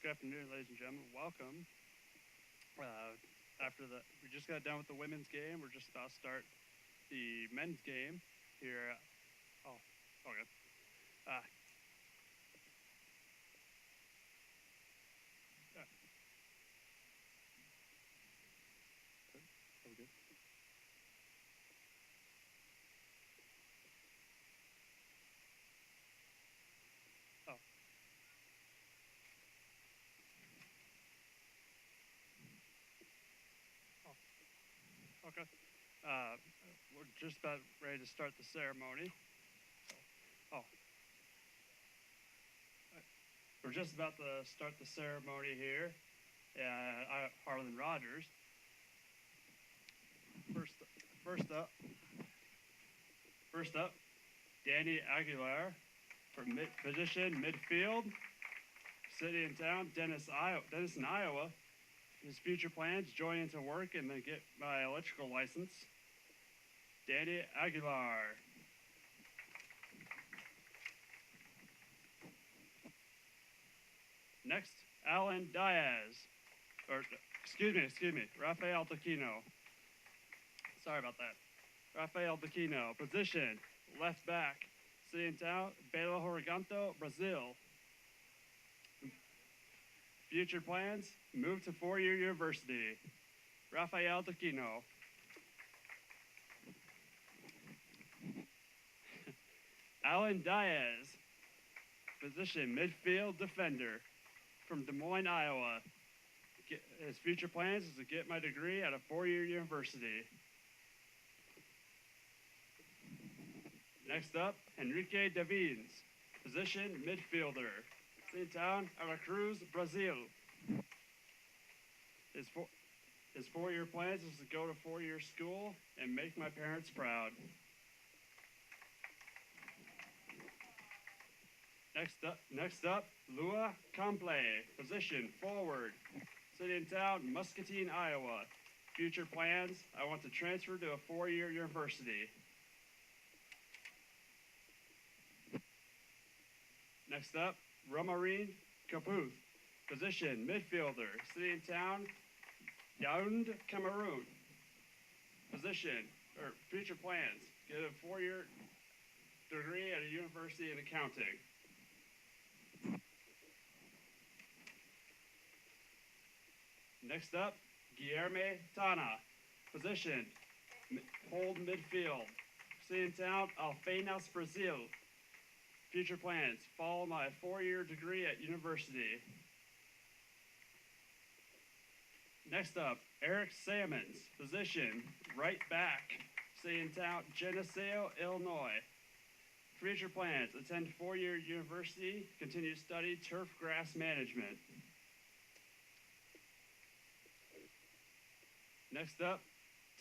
Good afternoon, ladies and gentlemen. Welcome. After the, we just got done with the women's game. We're just about to start the men's game here. Oh, okay. Uh, uh, are we good? Oh, oh, okay. Uh, we're just about ready to start the ceremony. Oh, we're just about to start the ceremony here. Harlan Rogers. First, first up, first up, Danny Aguilar from position midfield. City and town, Denison, Iowa. His future plans: join into work and then get my electrical license. Danny Aguilar. Next, Alan Diaz. Or, excuse me, Rafael Taquino. Sorry about that. Rafael Taquino. Position, left back. City and town, Belo Horizonte, Brazil. Future plans: move to four-year university. Rafael Taquino. Alan Diaz. Position, midfield defender from Des Moines, Iowa. His future plans is to get my degree at a four-year university. Next up, Henrique Davins. Position, midfielder. City town, Aracruz, Brazil. His four-year plans is to go to four-year school and make my parents proud. Next up, Lua Comple. Position, forward. City and town, Muscatine, Iowa. Future plans: I want to transfer to a four-year university. Next up, Romarine Caputh. Position, midfielder. City and town, Yaoundé, Cameroon. Position, or future plans: get a four-year degree at a university in accounting. Next up, Guilherme Tana. Position, hold midfield. City and town, Alfenas, Brazil. Future plans: follow my four-year degree at university. Next up, Eric Sammons. Position, right back. City and town, Geneseo, Illinois. Future plans: attend four-year university, continue to study turf grass management. Next up,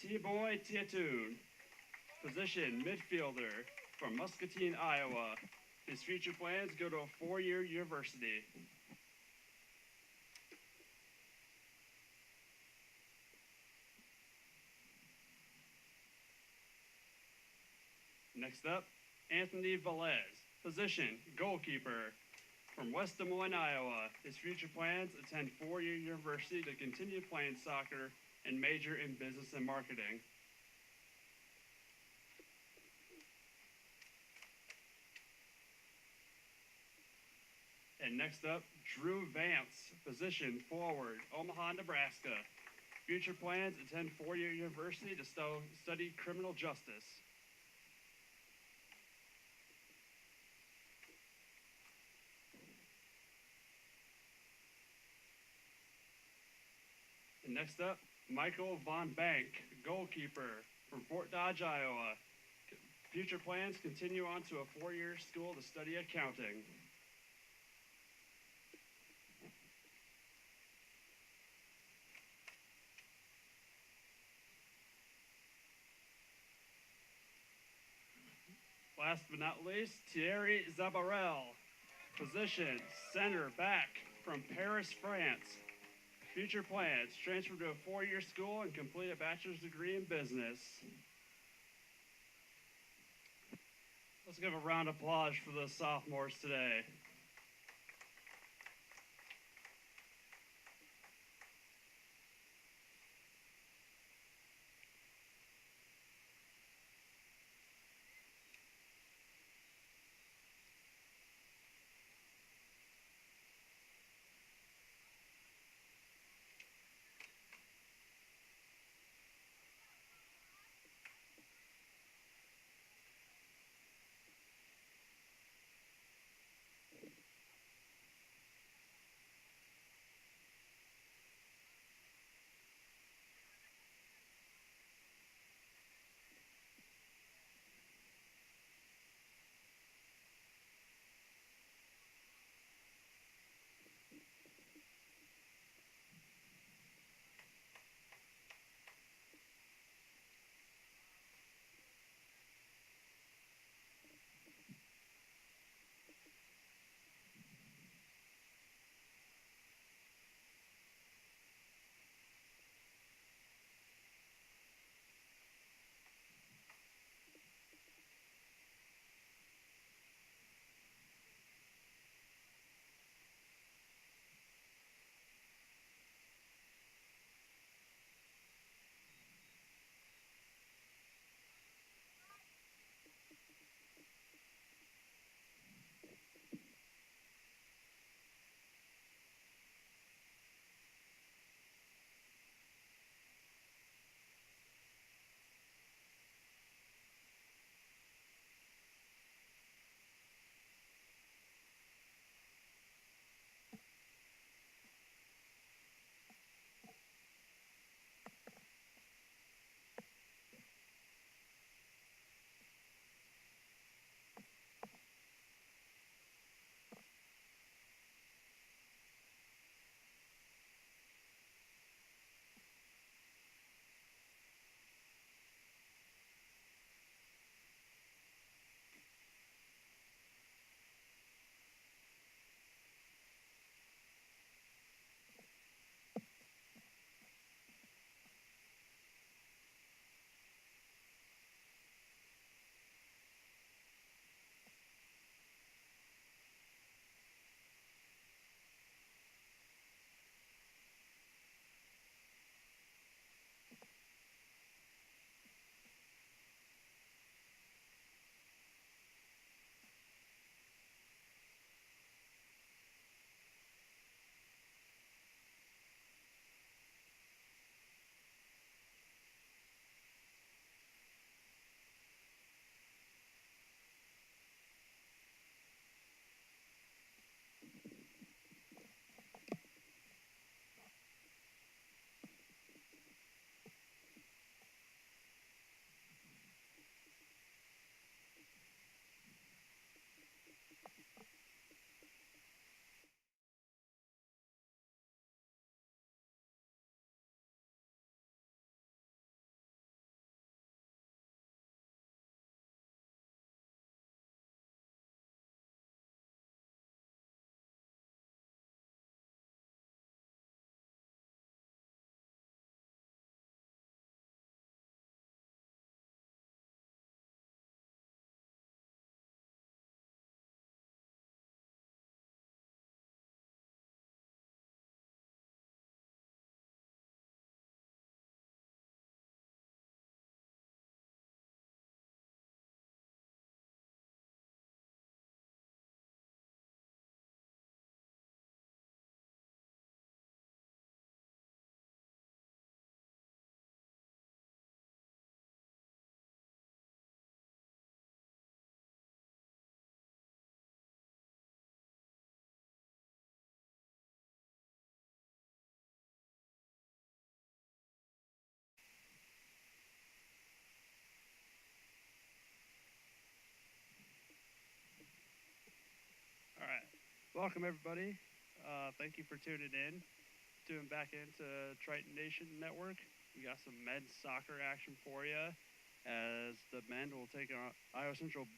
T-Boy Tietoon. Position, midfielder from Muscatine, Iowa. His future plans: go to a four-year university. Next up, Anthony Velez. Position, goalkeeper from West Des Moines, Iowa. His future plans: attend four-year university to continue playing soccer and major in business and marketing. And next up, Drew Vance. Position, forward, Omaha, Nebraska. Future plans: attend four-year university to study criminal justice. And next up, Michael Von Bank, goalkeeper from Fort Dodge, Iowa. Future plans: continue on to a four-year school to study accounting. Last but not least, Thierry Zabarel. Position, center back from Paris, France. Future plans: transfer to a four-year school and complete a bachelor's degree in business. Let's give a round of applause for the sophomores today. Welcome, everybody. Thank you for tuning in. Tuning back into Triton Nation Network. We got some men's soccer action for you as the men will take on Iowa Central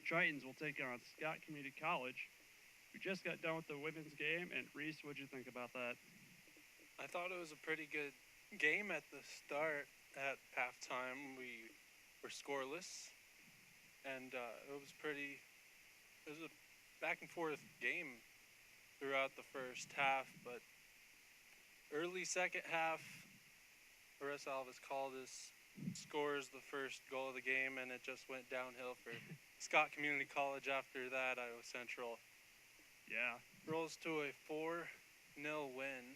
Tritons will take on Scott Community College. We just got done with the women's game, and Reese, what'd you think about that? I thought it was a pretty good game at the start. At halftime, we were scoreless, and it was pretty. It was a back and forth game throughout the first half, but early second half, Aris Alves Caldas scores the first goal of the game, and it just went downhill for Scott Community College after that. Iowa Central Yeah, rolls to a 4-0 win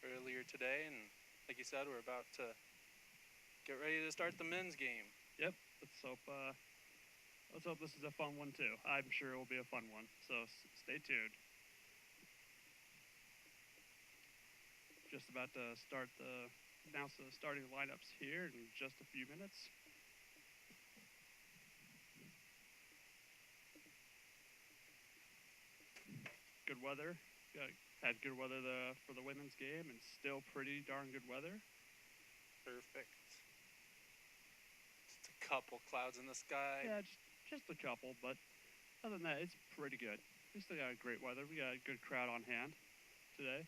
earlier today, and like you said, we're about to get ready to start the men's game. yep. Let's hope this is a fun one too. I'm sure it will be a fun one. So stay tuned. Just about to announce the starting lineups here in just a few minutes. Good weather. Had good weather for the women's game, and still pretty darn good weather. Perfect. Just a couple clouds in the sky. Yeah, just a couple, but other than that, it's pretty good. We still got great weather. We got a good crowd on hand today.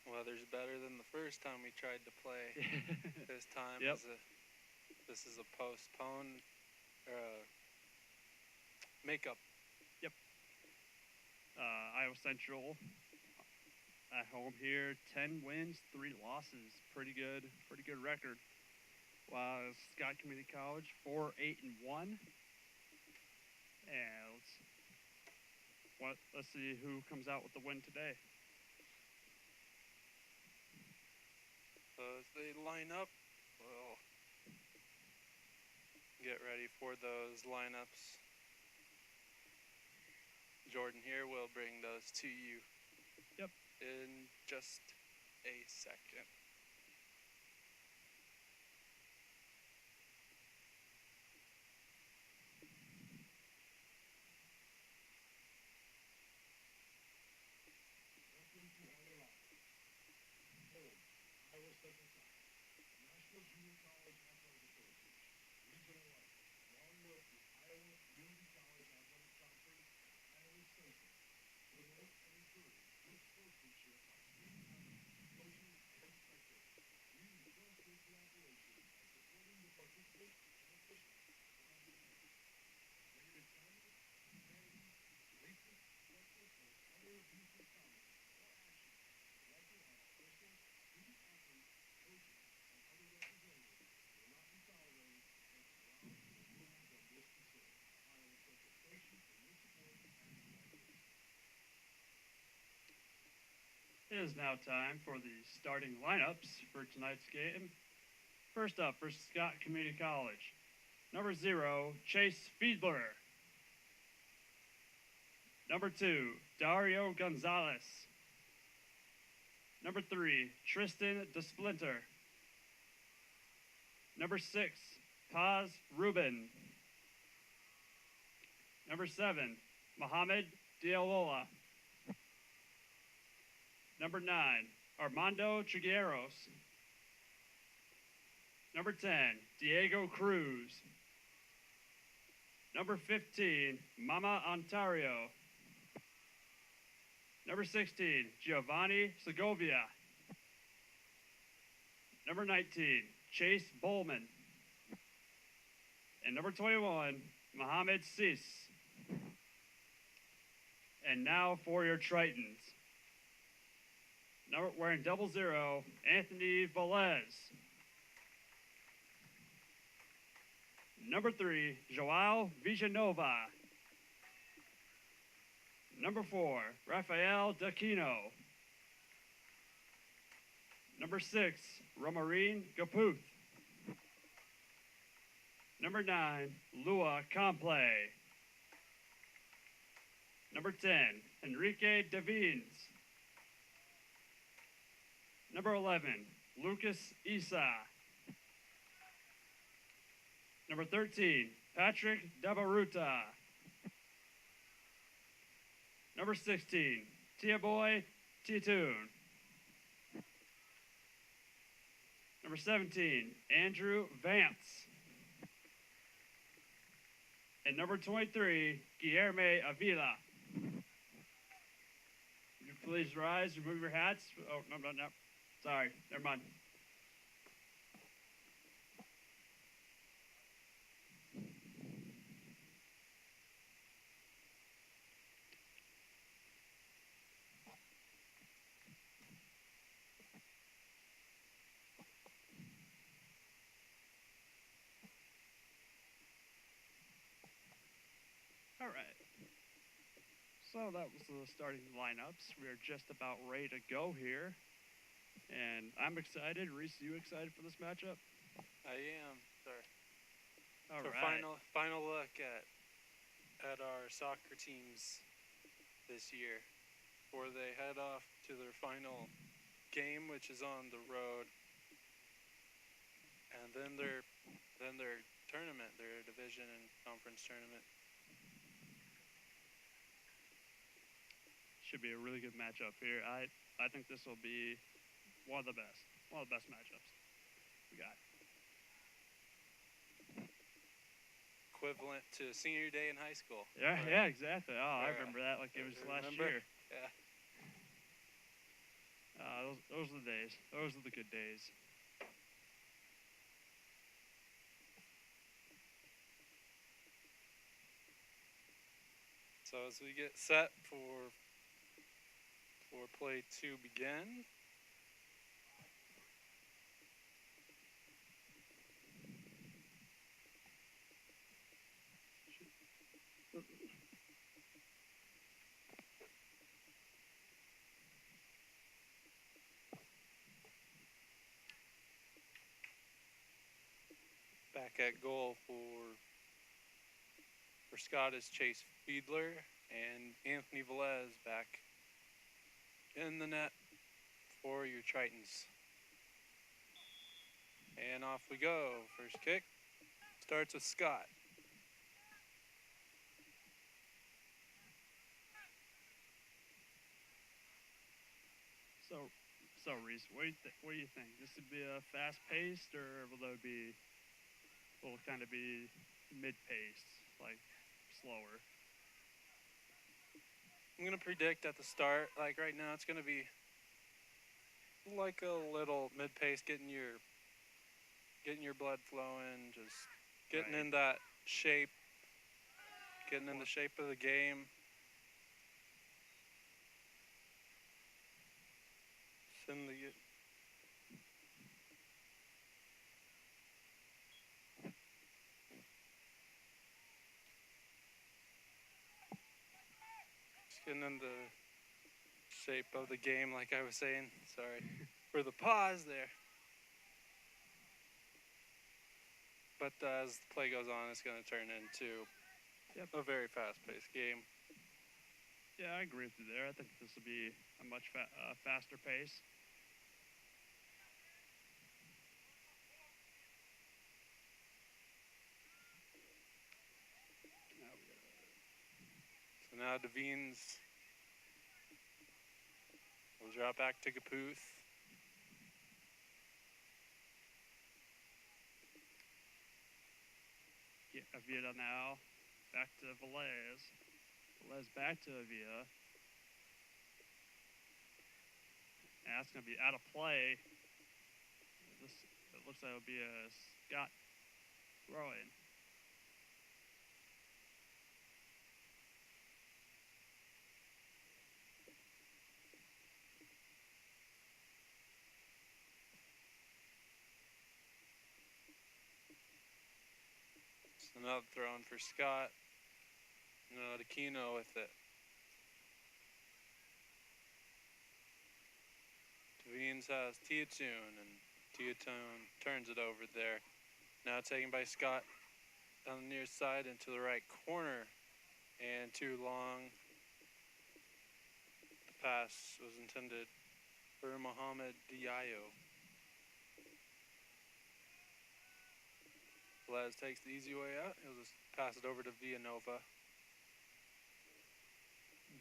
Weather's better than the first time we tried to play. This time Yep. this is a postponed makeup. Yep. Iowa Central at home here, 10 wins, 3 losses. Pretty good record. While Scott Community College 4-8-1. And let's see who comes out with the win today. As they line up, we'll get ready for those lineups. Jordan here will bring those to you. Yep. In just a second. It is now time for the starting lineups for tonight's game. First up for Scott Community College, number 0, Chase Fiedler. Number 2, Dario Gonzalez. Number 3, Tristan DeSplinter. Number 6, Paz Rubin. Number 7, Mohamed Dialola. Number 9, Armando Trigueros. Number 10, Diego Cruz. Number 15, Mama Ontario. Number 16, Giovanni Segovia. Number 19, Chase Bowman. And number 21, Mohamed Sis. And now for your Tritons. Wearing 00, Anthony Velez. Number 3, Joao Villanova. Number 4, Rafael Daquino. Number 6, Romarine Gaputh. Number 9, Lua Comple. Number 10, Enrique Devines. Number 11, Lucas Isa. Number 13, Patrick Dabaruta. Number 16, Tia Boy, Tia Toon. Number 17, Andrew Vance. And number 23, Guillerme Avila. Would you please rise, remove your hats? Oh, no. Sorry, never mind. All right. So that was the starting lineups. We are just about ready to go here. And I'm excited. Reese, you excited for this matchup? I am, sir. All So right. final look at our soccer teams this year before they head off to their final game, which is on the road, and then their tournament, their division and conference tournament. Should be a really good matchup here. I think this will be one of the best matchups we got. Equivalent to senior day in high school. Yeah, exactly. Oh, I remember that like it was last year. Yeah. Those are the days. Those are the good days. So as we get set for play to begin, back at goal for Scott is Chase Fiedler, and Anthony Velez back in the net for your Tritons. And off we go. First kick starts with Scott. So Reese, what do you think? This would be a fast-paced, or will it kind of be mid-paced, like slower? I'm gonna predict at the start, like right now, it's gonna be like a little mid-pace, getting your blood flowing, just getting in that shape, getting in the shape of the game. Getting in the shape of the game, like I was saying. Sorry for the pause there. But as the play goes on, it's going to turn into a very fast-paced game. Yeah, I agree with you there. I think this will be a much faster pace. So now Devines will drop back to Caputh. Avila now back to Velez. Velez back to Avila. And that's going to be out of play. It looks like it'll be a Scott throwing. Another throw in for Scott. No, Aquino with it. Devines has Tiatoon, and Tiatoon turns it over there. Now taken by Scott on the near side into the right corner, and too long. The pass was intended for Mohamed Diallo. Velez takes the easy way out. He'll just pass it over to Villanova.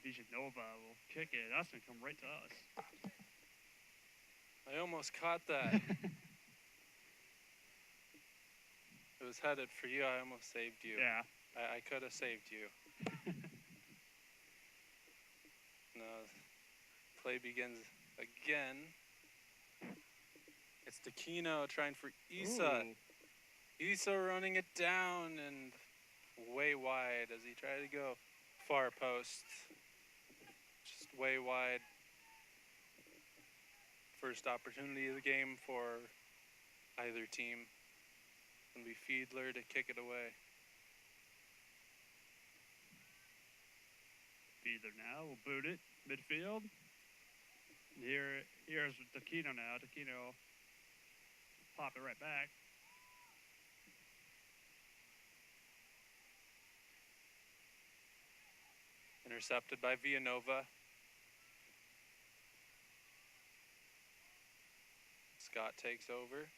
Vijanova will kick it. That's going to come right to us. I almost caught that. It was headed for you. I almost saved you. Yeah. I could have saved you. No, play begins again. It's Takino trying for Issa. Ooh. Issa running it down and way wide as he tried to go far post. Just way wide. First opportunity of the game for either team. Gonna be Fiedler to kick it away. Fiedler now will boot it midfield. Here's Takino now. Takino pop it right back. Intercepted by Villanova. Scott takes over.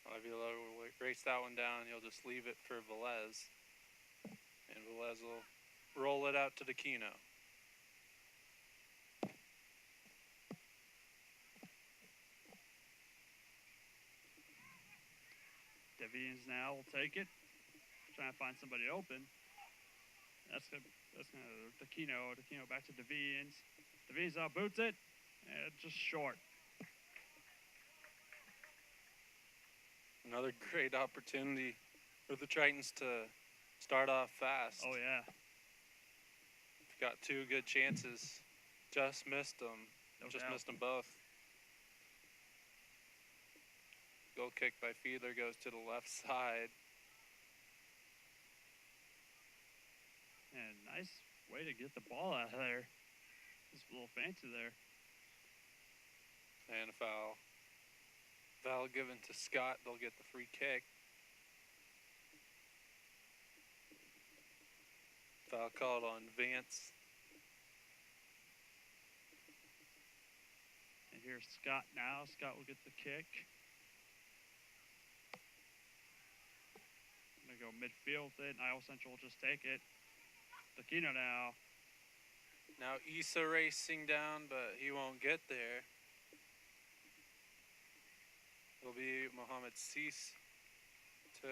Avila will race that one down. He'll just leave it for Velez. And Velez will roll it out to Takino. Devians now will take it. Trying to find somebody open. That's gonna Takino back to Devians. Devians out boots it. And just short. Another great opportunity for the Tritons to start off fast. Oh yeah. Got two good chances. Just missed them. Missed them both. Goal kick by Fiedler goes to the left side. And nice way to get the ball out of there. Just a little fancy there. And a foul. Foul given to Scott. They'll get the free kick. Foul called on Vance. And here's Scott now. Scott will get the kick. I'm going to go midfield with it. Iowa Central will just take it. Takino now. Now Issa racing down, but he won't get there. It'll be Mohamed Cease to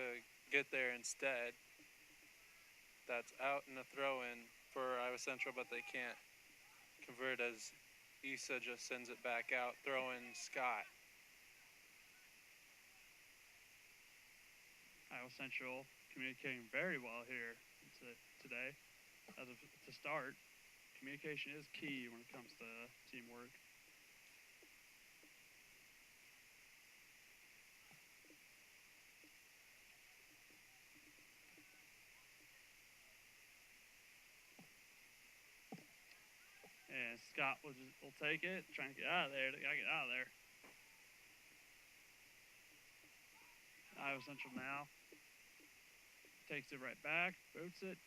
get there instead. That's out in a throw-in for Iowa Central, but they can't convert as Issa just sends it back out. Throw in Scott. Iowa Central communicating very well here today. As of to start, communication is key when it comes to teamwork. And Scott will take it, trying to get out of there. They gotta get out of there. Iowa Central now takes it right back, boots it.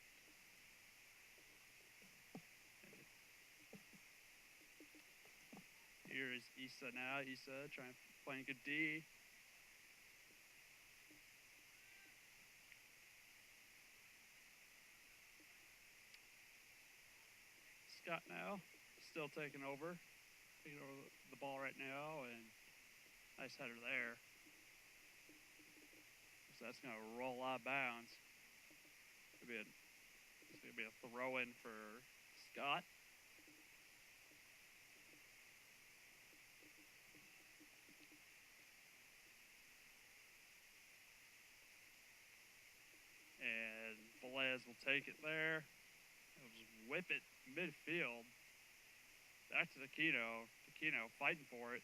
Here is Issa now. Issa playing good D. Scott now, still taking over the ball right now, and nice header there. So that's going to roll out of bounds. It's going to be a throw-in for Scott. And Velez will take it there. He'll just whip it midfield. Back to Takino. Takino fighting for it.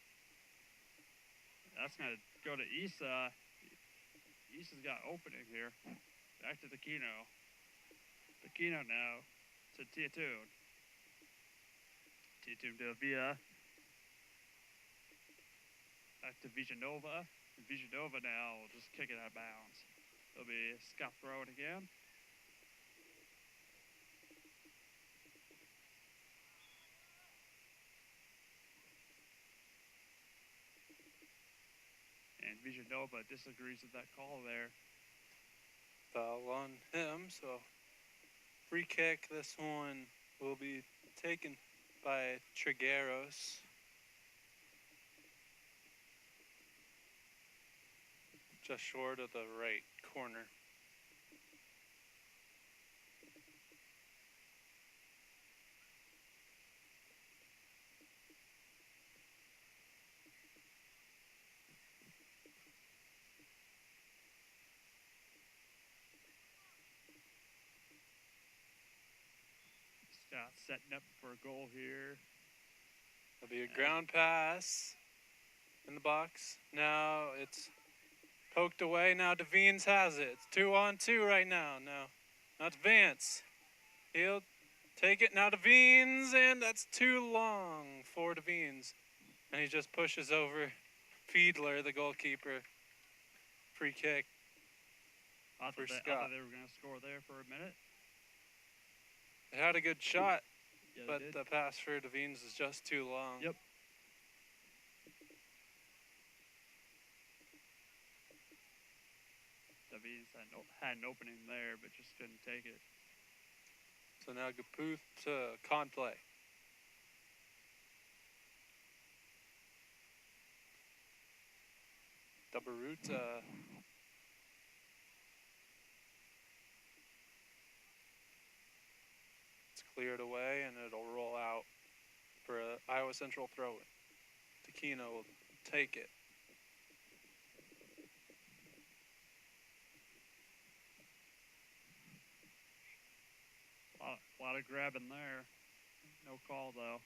That's going to go to Issa. Issa's got opening here. Back to Takino. Takino now to Tietune. Tietune to Villa. Back to Vijanova. Vijanova now will just kick it out of bounds. It'll be Scott throwing again. And Vijanova disagrees with that call there. Foul on him, so free kick. This one will be taken by Trigueros. Just short of the right corner. Scott setting up for a goal here. It'll be a ground pass in the box. Now it's poked away. Now Devines has it. It's 2-on-2 right now. Now it's Vance. He'll take it. Now Devines, and that's too long for Devines. And he just pushes over Fiedler, the goalkeeper. Free kick. I For thought Scott. they were going to score there for a minute. They had a good shot, Yeah, but they did. the pass for Devines is just too long. Yep. Davies had an opening there, but just couldn't take it. So now Gaputh to Conplay. Dabaruta. It's cleared away and it'll roll out for an Iowa Central throw-in. Taquino will take it. A lot of grabbing there. No call, though.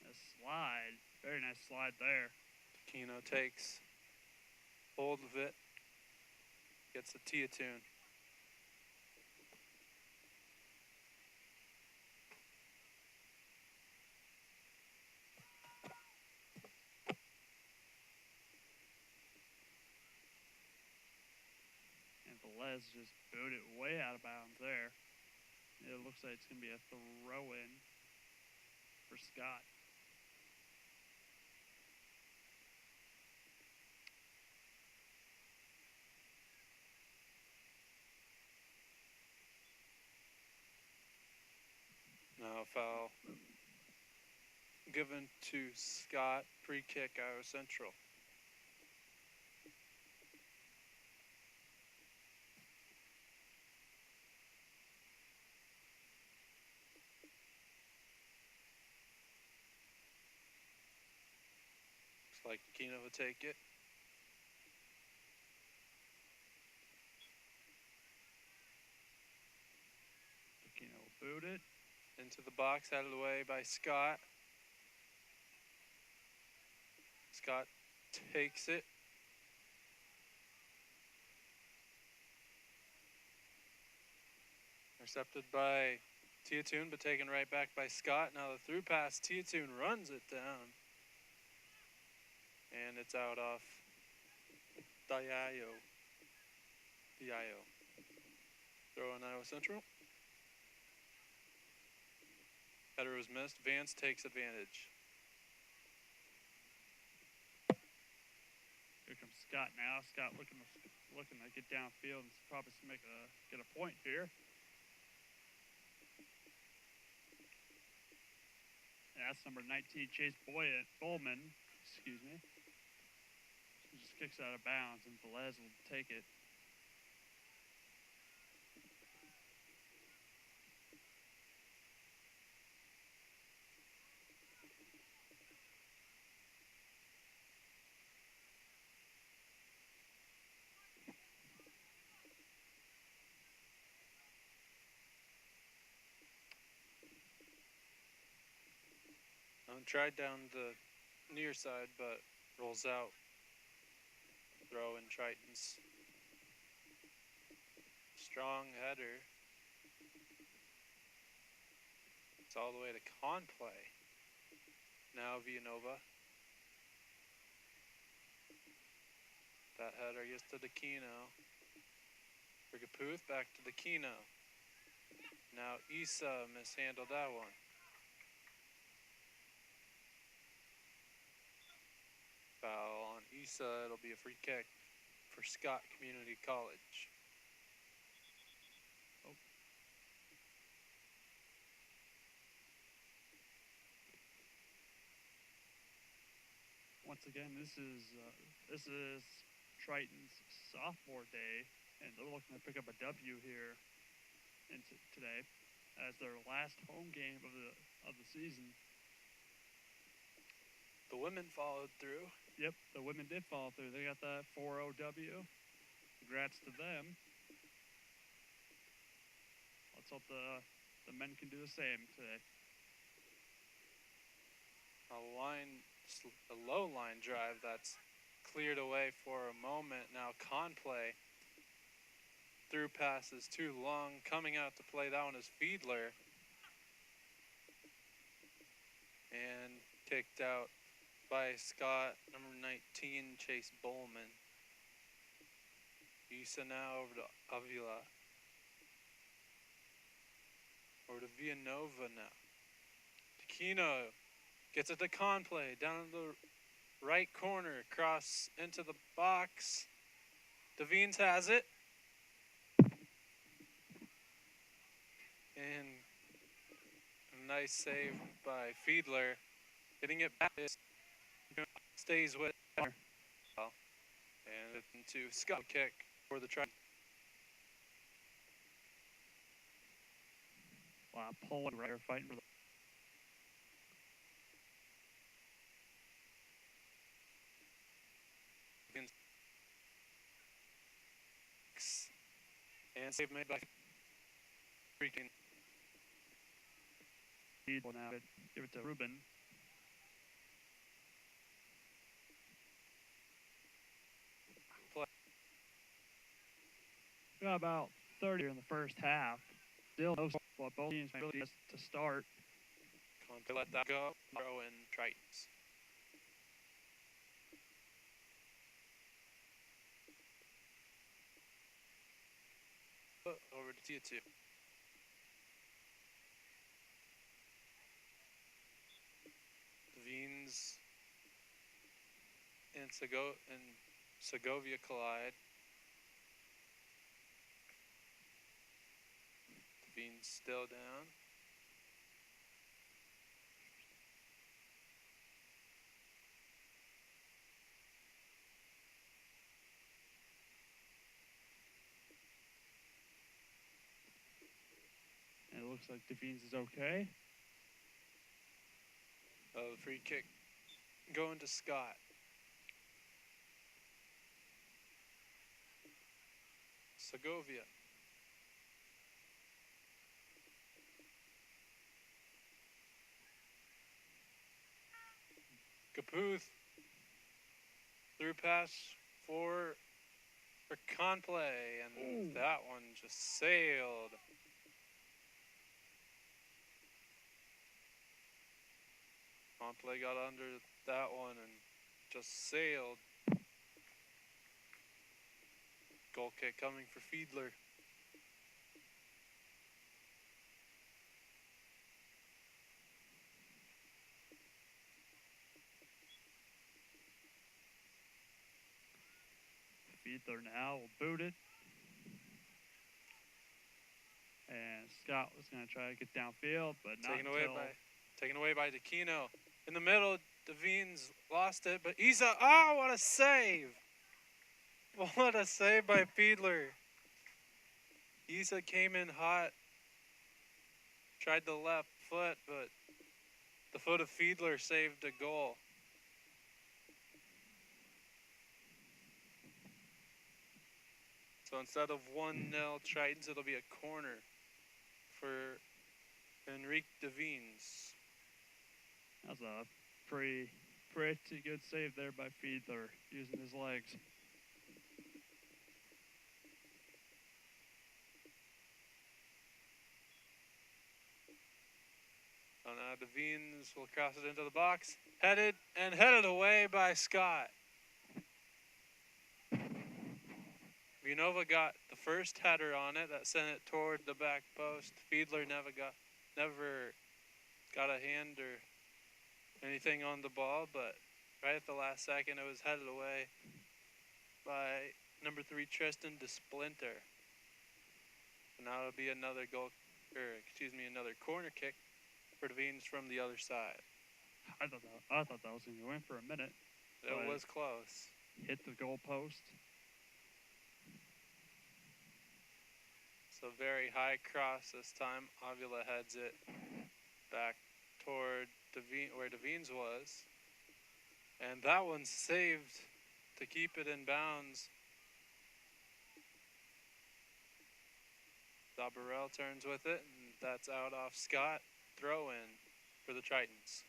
A slide. Very nice slide there. Taquino takes hold of it. Gets the Tiatune. And Velez just booted it way out of bounds there. It looks like it's going to be a throw-in for Scott. Now foul given to Scott. Free kick, Iowa Central. Looks like Taquino will take it. Taquino will boot it. Into the box, out of the way by Scott. Scott takes it. Intercepted by Tiatune, but taken right back by Scott. Now the through pass, Tiatune runs it down. And it's out off Diallo. Throw on Iowa Central. Header was missed. Vance takes advantage. Here comes Scott now. Scott looking to get downfield and probably get a point here. And that's number 19, Chase Bowman. Excuse me. He just kicks out of bounds, and Velez will take it. Tried down the near side, but rolls out. Throw in Triton's. Strong header. It's all the way to Conplay. Now Villanova. That header gets to Taquino. For Gaputh, back to Taquino. Now Issa mishandled that one. Foul on Issa. It'll be a free kick for Scott Community College. Once again, this is Triton's sophomore day, and they're looking to pick up a W here today as their last home game of the season. The women followed through. Yep, the women did follow through. They got that 4-0 W. Congrats to them. Let's hope the men can do the same today. A low line drive that's cleared away for a moment. Now Conplay through passes too long. Coming out to play that one is Fiedler. And kicked out by Scott, number 19, Chase Bowman. Issa now over to Avila. Over to Villanova now. Taquino gets it to Conplay, down in the right corner, cross into the box. Devines has it. And a nice save by Fiedler. Getting it back. Stays with it. And into Scott kick for the try. Wow, Poland right here fighting for the. And save made by freaking. Now give it to Ruben. We got about 30 in the first half. Still no what both teams really has to start. Conte let that go. Throw in Tritons. Over to Tia 2. Devines and Segovia collide. Devines still down. And it looks like Devines is okay. The free kick going to Scott. Segovia. Caputh. Through pass for Conplay, and that one just sailed. Conplay got under that one and just sailed. Goal kick coming for Fiedler. Fiedler now will boot it. And Scott was going to try to get downfield, but not taken away by Taquino. In the middle, Devines lost it, but Isa, what a save! What a save by Fiedler. Isa came in hot. Tried the left foot, but the foot of Fiedler saved a goal. So instead of 1-0 Tritons, it'll be a corner for Enrique Devines. That was a pretty good save there by Fiedler, using his legs. So now Devines will cross it into the box. Headed away by Scott. Villanova got the first header on it that sent it toward the back post. Fiedler never got a hand or anything on the ball, but right at the last second it was headed away by number 3 Tristan DeSplinter. And now it'll be another another corner kick for Devines from the other side. I thought that was going to go in for a minute. It but was close. hit the goalpost. So very high cross this time. Avila heads it back toward where Devines was. And that one's saved to keep it in bounds. Zabarel turns with it, and that's out off Scott. Throw in for the Tritons.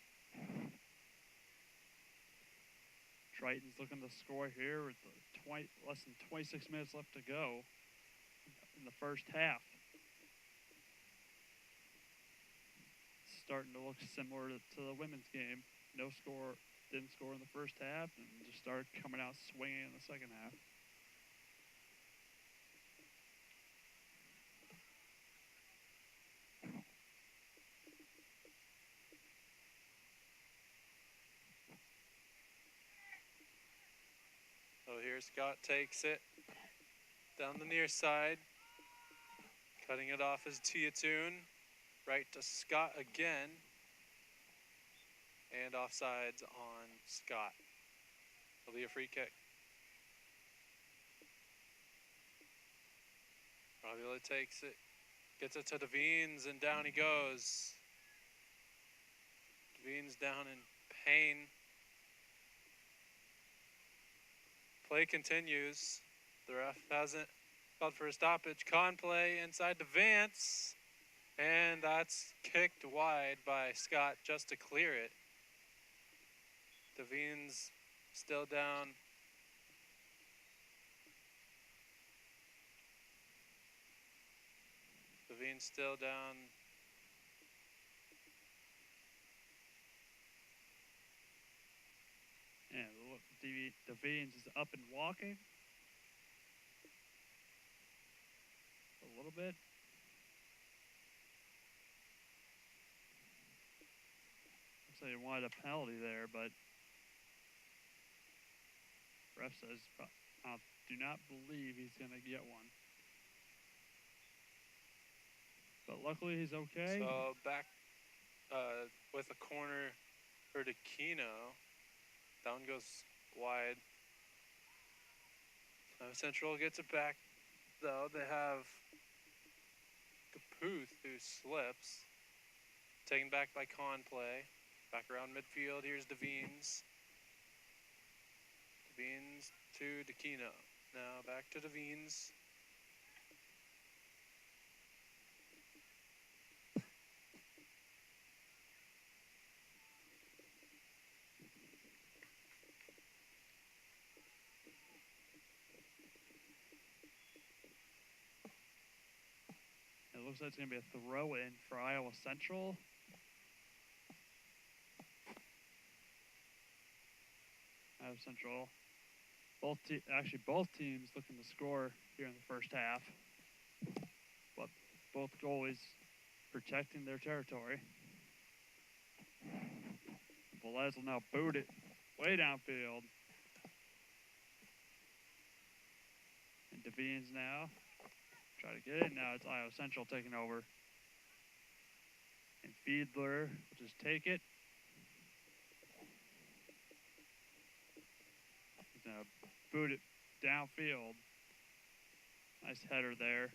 Triton's looking to score here with less than 26 minutes left to go in the first half. Starting to look similar to the women's game. No score, didn't score in the first half, and just started coming out swinging in the second half. So here Scott takes it down the near side. Cutting it off is Tiatoon. Right to Scott again. And offsides on Scott. It'll be a free kick. Avila takes it. Gets it to Devines, and down he goes. Devines down in pain. Play continues. The ref hasn't called for a stoppage. Con play inside to Vance. And that's kicked wide by Scott just to clear it. Devines still down. Devines still down. And look, Devines is up and walking a little bit. Looks like he wanted a penalty there, but ref says, I do not believe he's going to get one. But luckily he's okay. So back with a corner for D'aquino. Down goes wide. Central gets it back, though. They have Caputh, who slips. Taken back by Con play. Back around midfield. Here's Devines. Devines to D'aquino. Now back to Devines. It looks like it's going to be a throw-in for Iowa Central. Iowa Central. Both teams looking to score here in the first half. But both goalies protecting their territory. Velez will now boot it way downfield. And Devines now try to get it. Now it's Iowa Central taking over. And Fiedler will just take it. He's going to boot it downfield. Nice header there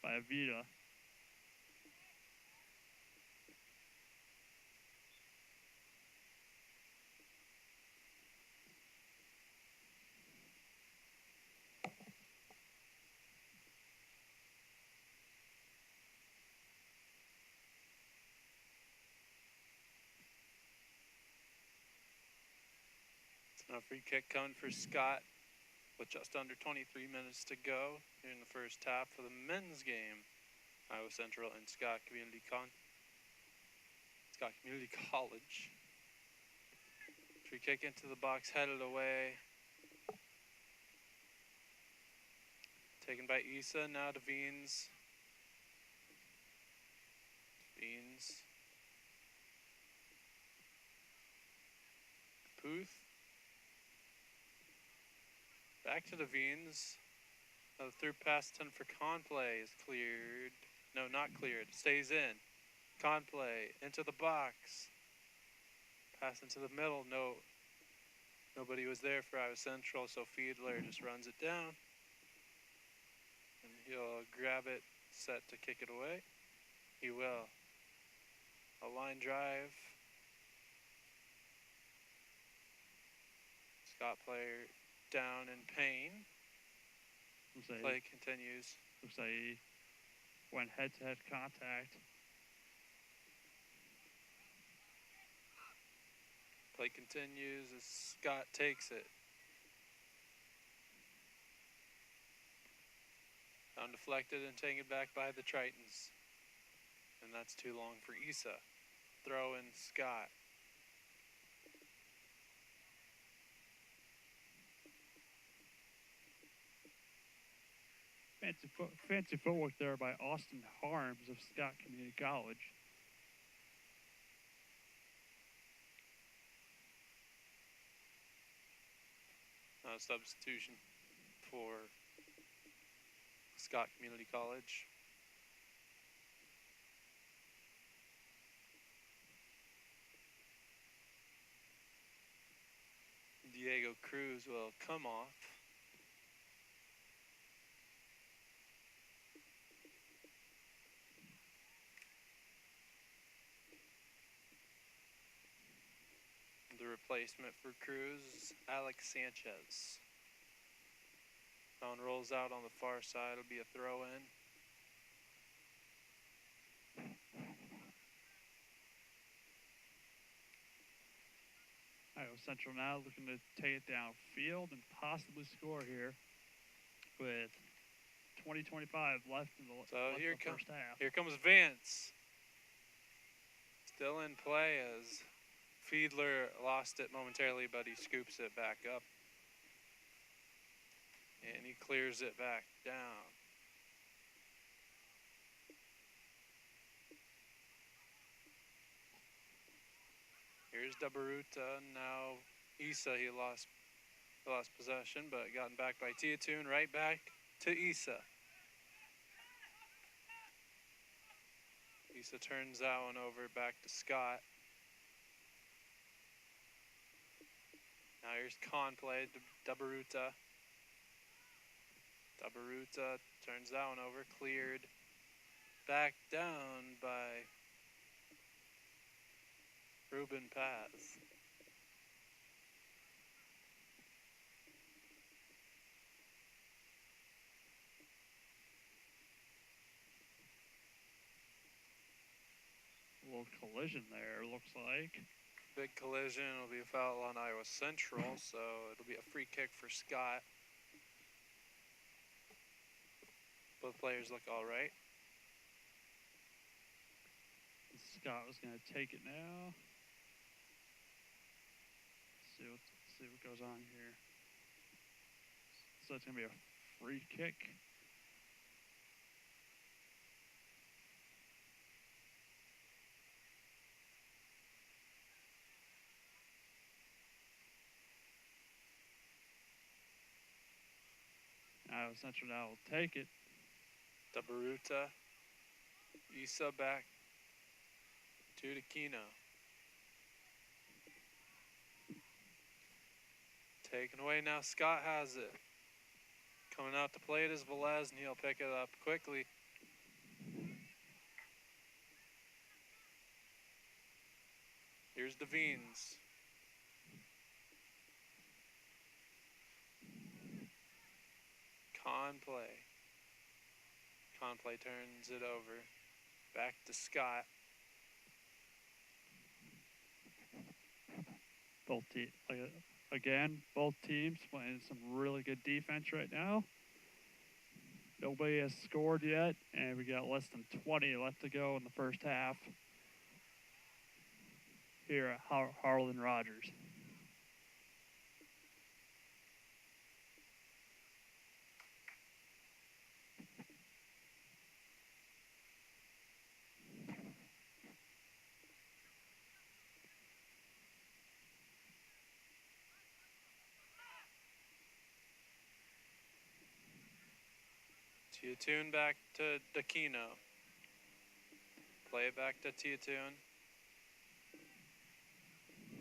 by Avita. A free kick coming for Scott with just under 23 minutes to go here in the first half for the men's game. Iowa Central and Scott Community College. Free kick into the box, headed away. Taken by Issa, now Devines. Devines. Caputh. Back to Devines. The through pass 10 for Conplay is cleared. No, not cleared. Stays in. Conplay into the box. Pass into the middle. No. Nobody was there for Iowa Central, so Fiedler just runs it down. And he'll grab it, set to kick it away. He will. A line drive. Scott player down in pain. Play continues. Looks like he went head-to-head contact. Play continues as Scott takes it. Down deflected and taken back by the Tritons. And that's too long for Issa. Throw in Scott. Fancy footwork there by Austin Harms of Scott Community College. Substitution for Scott Community College. Diego Cruz will come off. The replacement for Cruz, Alex Sanchez. Down rolls out on the far side. It'll be a throw in. Iowa Central now looking to take it downfield and possibly score here with 20-25 left in the, first half. Here comes Vance. Still in play as Fiedler lost it momentarily, but he scoops it back up. And he clears it back down. Here's Dabaruta. Now Issa, he lost possession, but gotten back by Tiatoon. Right back to Issa. Issa turns that one over back to Scott. Now here's Conplay, Dabaruta. Dabaruta turns that one over, cleared. Back down by Ruben Paz. A little collision there, looks like. Big collision. It'll be a foul on Iowa Central, so it'll be a free kick for Scott. Both players look all right. Scott was going to take it now. See what goes on here. So it's going to be a free kick. Iowa Central now will take it. Dabaruta. Issa back to Aquino. Taken away now. Scott has it. Coming out to play it is Velez, and he'll pick it up quickly. Here's Devines. Conplay turns it over. Back to Scott. Both teams playing some really good defense right now. Nobody has scored yet, and we got less than 20 left to go in the first half here at Harlan Rogers. Tiatoon back to Aquino. Play it back to Tiatoon.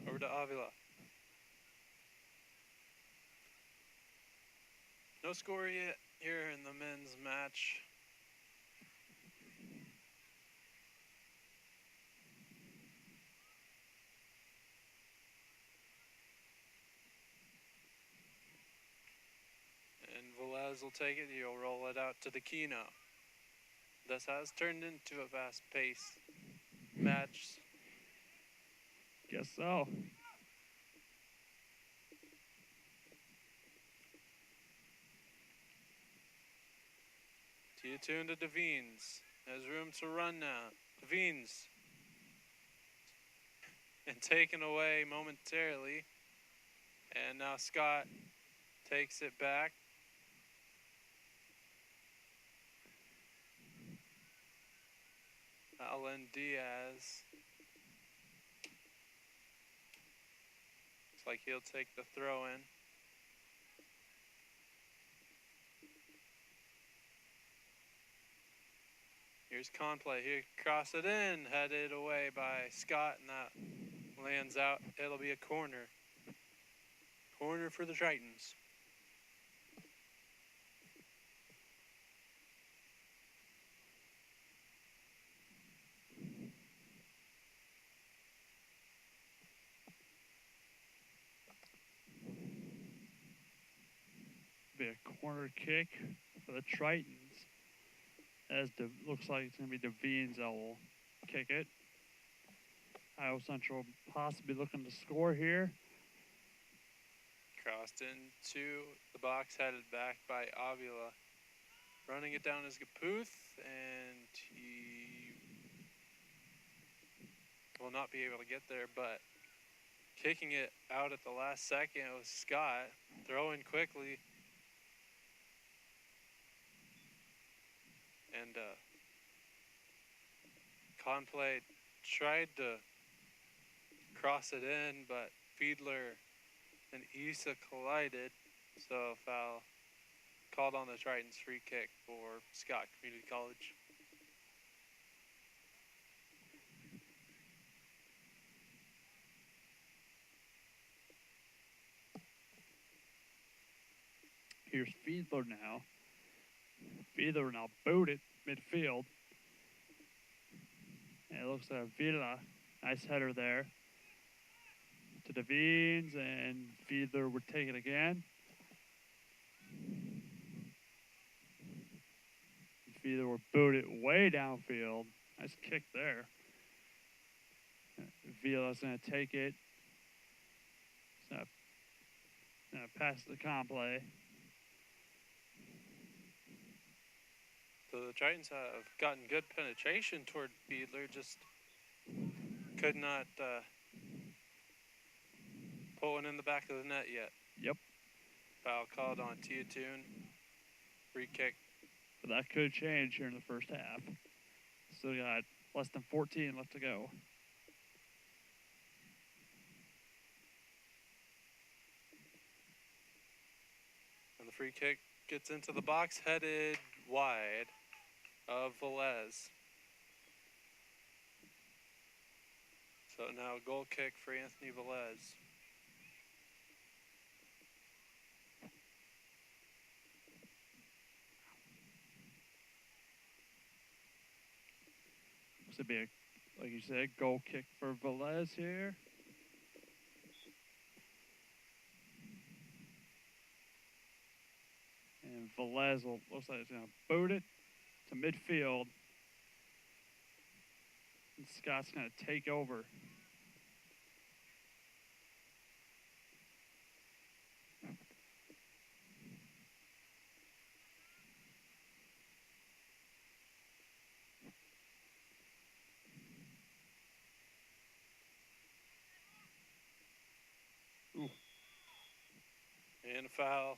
Over to Avila. No score yet here in the men's match. And Velez will take it. He'll roll it out to the Kino. This has turned into a fast-paced match. Guess so. Tune to Devines. Has room to run now. Devines. And taken away momentarily. And now Scott takes it back. Alan Diaz. Looks like he'll take the throw in. Here's Conplay. Here, cross it in. Headed away by Scott, and that lands out. It'll be a corner. Corner for the Tritons. Be a corner kick for the Tritons. As looks like it's going to be Devines that will kick it. Iowa Central possibly looking to score here. Crossed into the box, headed back by Avila. Running it down is Gaputh, and he will not be able to get there, but kicking it out at the last second was Scott. Throwing quickly. And Conplay tried to cross it in, but Fiedler and Issa collided. So foul called on the Tritons. Free kick for Scott Community College. Here's Fiedler now. Fiedler now booted midfield. And it looks like Villa. Nice header there. To Devines, and Fiedler would take it again. Fiedler would boot it way downfield. Nice kick there. Villa's going to take it. He's going to pass the Conplay. So the Tritons have gotten good penetration toward Fiedler, just could not put one in the back of the net yet. Yep. Foul called on Tune. Free kick. But that could change here in the first half. Still got less than 14 left to go. And the free kick gets into the box, headed wide of Velez. So now goal kick for Anthony Velez. This would be a, like you said, goal kick for Velez here. And Velez looks like it's going to boot it to midfield. And Scott's going to take over. Ooh. And a foul.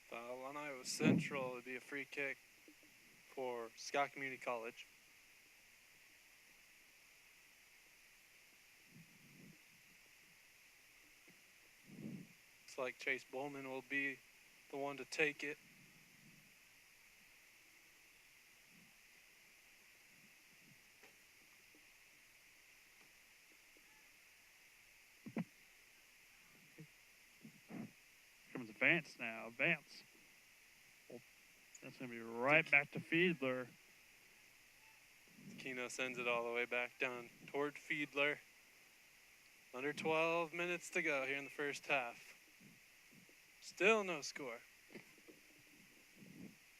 Foul on Iowa Central. It'd be a free kick for Scott Community College. Looks like Chase Bowman will be the one to take it. Vance now. Vance. Well, that's going to be right back to Fiedler. Keno sends it all the way back down toward Fiedler. Under 12 minutes to go here in the first half. Still no score.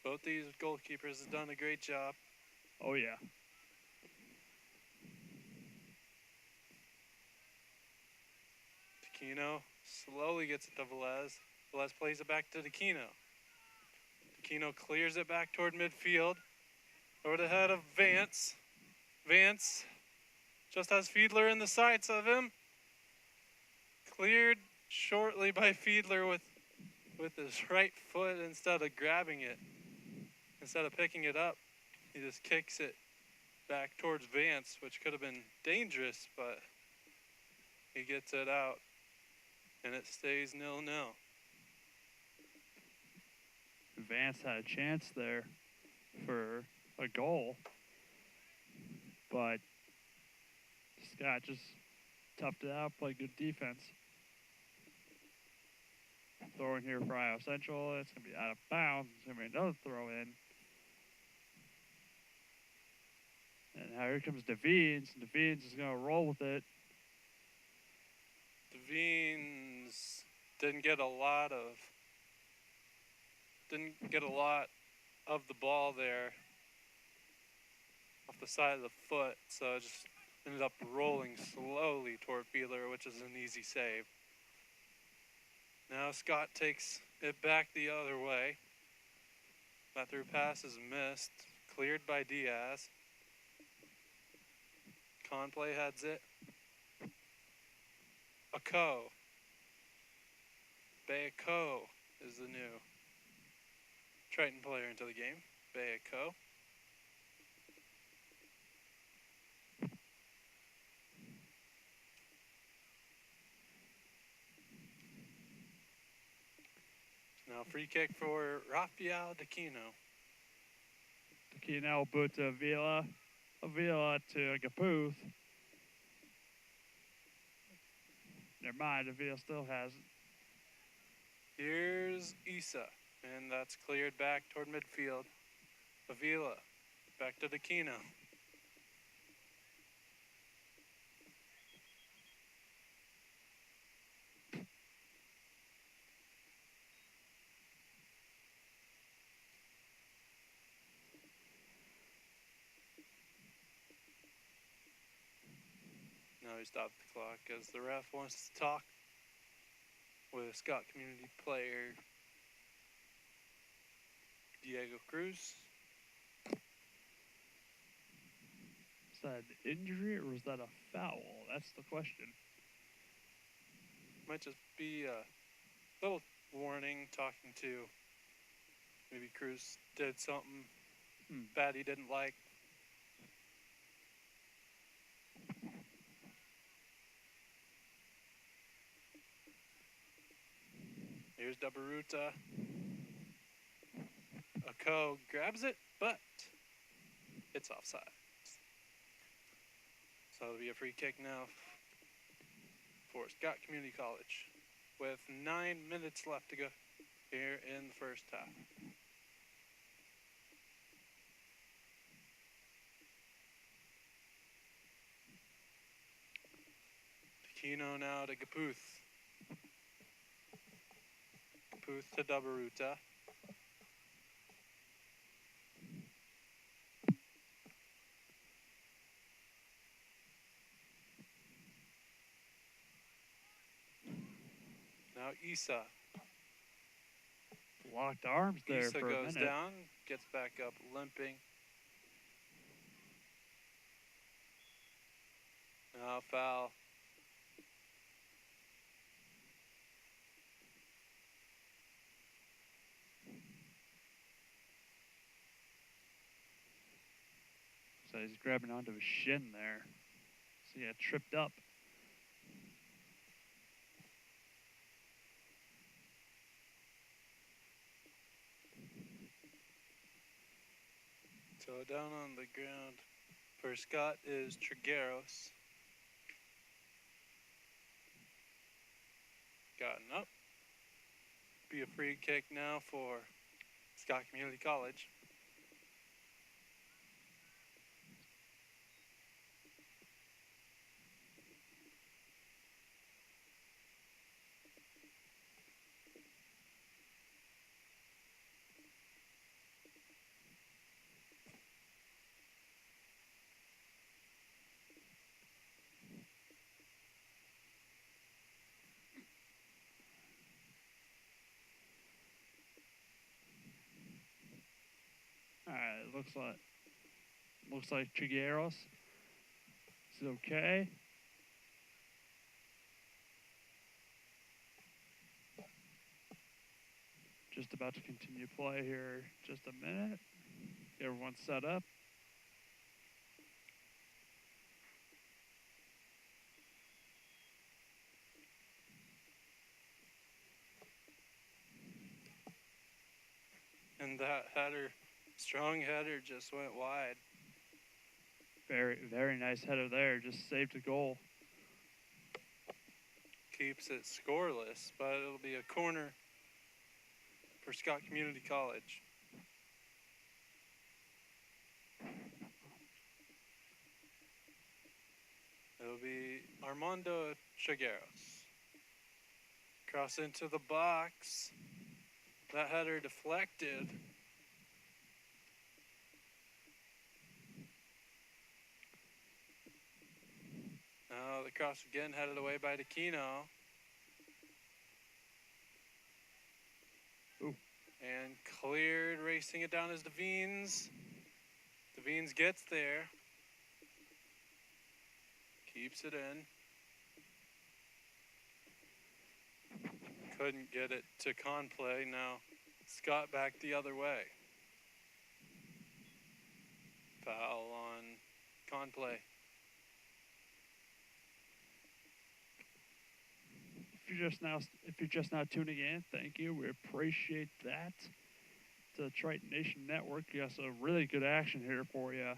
Both these goalkeepers have done a great job. Oh, yeah. Keno slowly gets it to Velez. Velez plays it back to Keno. Keno clears it back toward midfield. Over the head of Vance. Vance just has Fiedler in the sights of him. Cleared shortly by Fiedler with his right foot instead of grabbing it. Instead of picking it up, he just kicks it back towards Vance, which could have been dangerous, but he gets it out. And it stays 0-0. Vance had a chance there for a goal, but Scott just toughed it out, played good defense. Throw in here for Iowa Central. It's going to be out of bounds. It's going to be another throw in. And now here comes DeVeens. DeVeens is going to roll with it. Devines didn't get a lot of the ball there off the side of the foot, so it just ended up rolling slowly toward Fiedler, which is an easy save. Now Scott takes it back the other way. That through pass is missed, cleared by Diaz. Conplay heads it. Ako. Bayako is the new Triton player into the game. Bayako. Now free kick for Rafael Aquino. Aquino boot to Avila. Avila to Gaputh. Never mind, Avila still has it. Here's Issa, and that's cleared back toward midfield. Avila, back to Aquino. Now he stopped the clock as the ref wants to talk with Scott community player Diego Cruz. Is that an injury or was that a foul? That's the question. Might just be a little warning talking to maybe Cruz did something bad he didn't like. Here's Dabaruta. Ako grabs it, but it's offside. So it'll be a free kick now for Scott Community College with 9 minutes left to go here in the first half. Aquino now to Gaputh. Gaputh to Dabaruta. Now Issa. Locked arms there Issa for a goes minute. down, gets back up limping. Now foul. So he's grabbing onto his shin there. So he got tripped up. So down on the ground for Scott is Trigueros. Gotten up. Be a free kick now for Scott Community College. All right, looks like Trigueros is okay. Just about to continue play here. Just a minute. Everyone's set up. And that header, strong header, just went wide. Very nice header there. Just saved a goal. Keeps it scoreless, but it'll be a corner for Scott Community College. It'll be Armando Trigueros. Cross into the box. That header deflected. Now the cross again headed away by Aquino. Ooh. And cleared, racing it down as Devines. Devines gets there. Keeps it in. Couldn't get it to Conplay. Now Scott back the other way. Foul on Conplay. If you're just now tuning in, thank you. We appreciate that. The Triton Nation Network, you got some really good action here for you.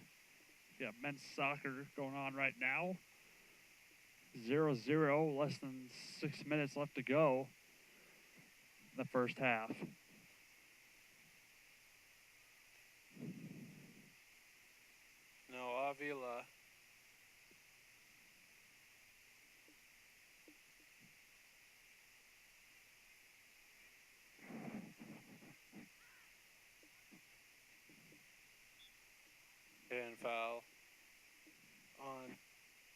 You got men's soccer going on right now. 0-0, less than 6 minutes left to go in the first half. No, Avila. And foul on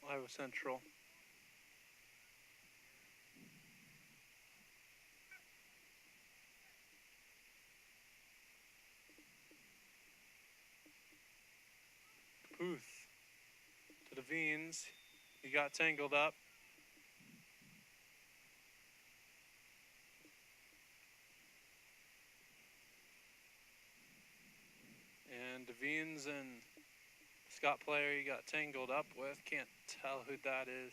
Iowa Central. Booth to Devines. He got tangled up. And Devines and Scott player he got tangled up with. Can't tell who that is.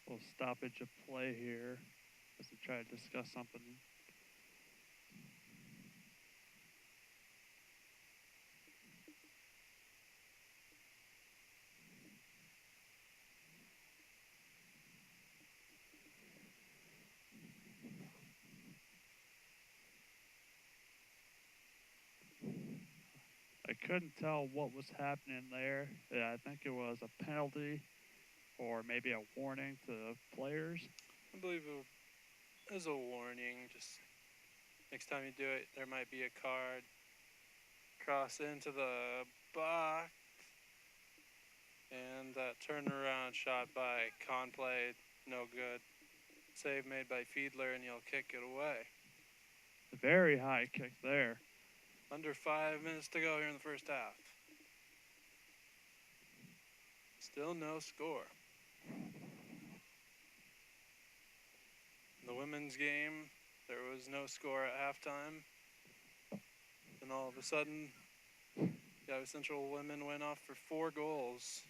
Little stoppage of play here as we try to discuss something. I couldn't tell what was happening there. Yeah, I think it was a penalty or maybe a warning to the players. I believe it was a warning. Just next time you do it, there might be a card. Cross into the box. And that turnaround shot by Conplay, no good. Save made by Fiedler, and he'll kick it away. A very high kick there. Under 5 minutes to go here in the first half. Still no score. In the women's game, there was no score at halftime. And all of a sudden, the Iowa Central women went off for 4 goals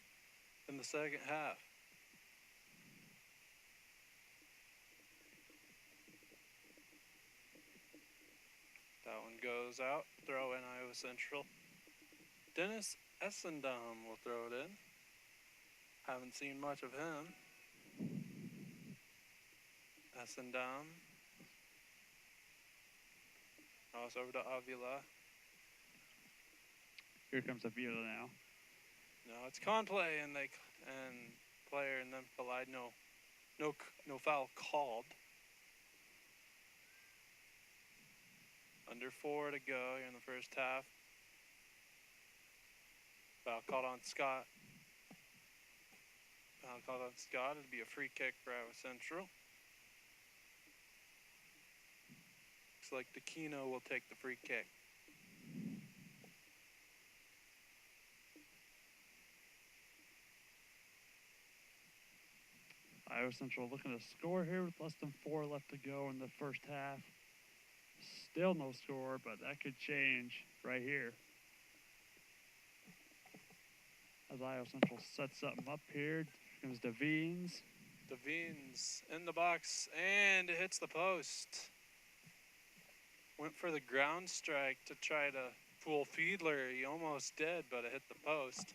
in the second half. That one goes out. Throw in Iowa Central. Dennis Essendam will throw it in. Haven't seen much of him. Essendam. Toss over to Avila. Here comes Avila now. No, it's Conplay and player and then Collide. No foul called. Under 4 to go here in the first half. Foul called on Scott. Foul called on Scott. It'd be a free kick for Iowa Central. Looks like D'Aquino will take the free kick. Iowa Central looking to score here with less than 4 left to go in the first half. Still no score, but that could change right here. As Iowa Central sets something up here, comes Devines. Devines in the box, and it hits the post. Went for the ground strike to try to fool Fiedler. He almost did, but it hit the post.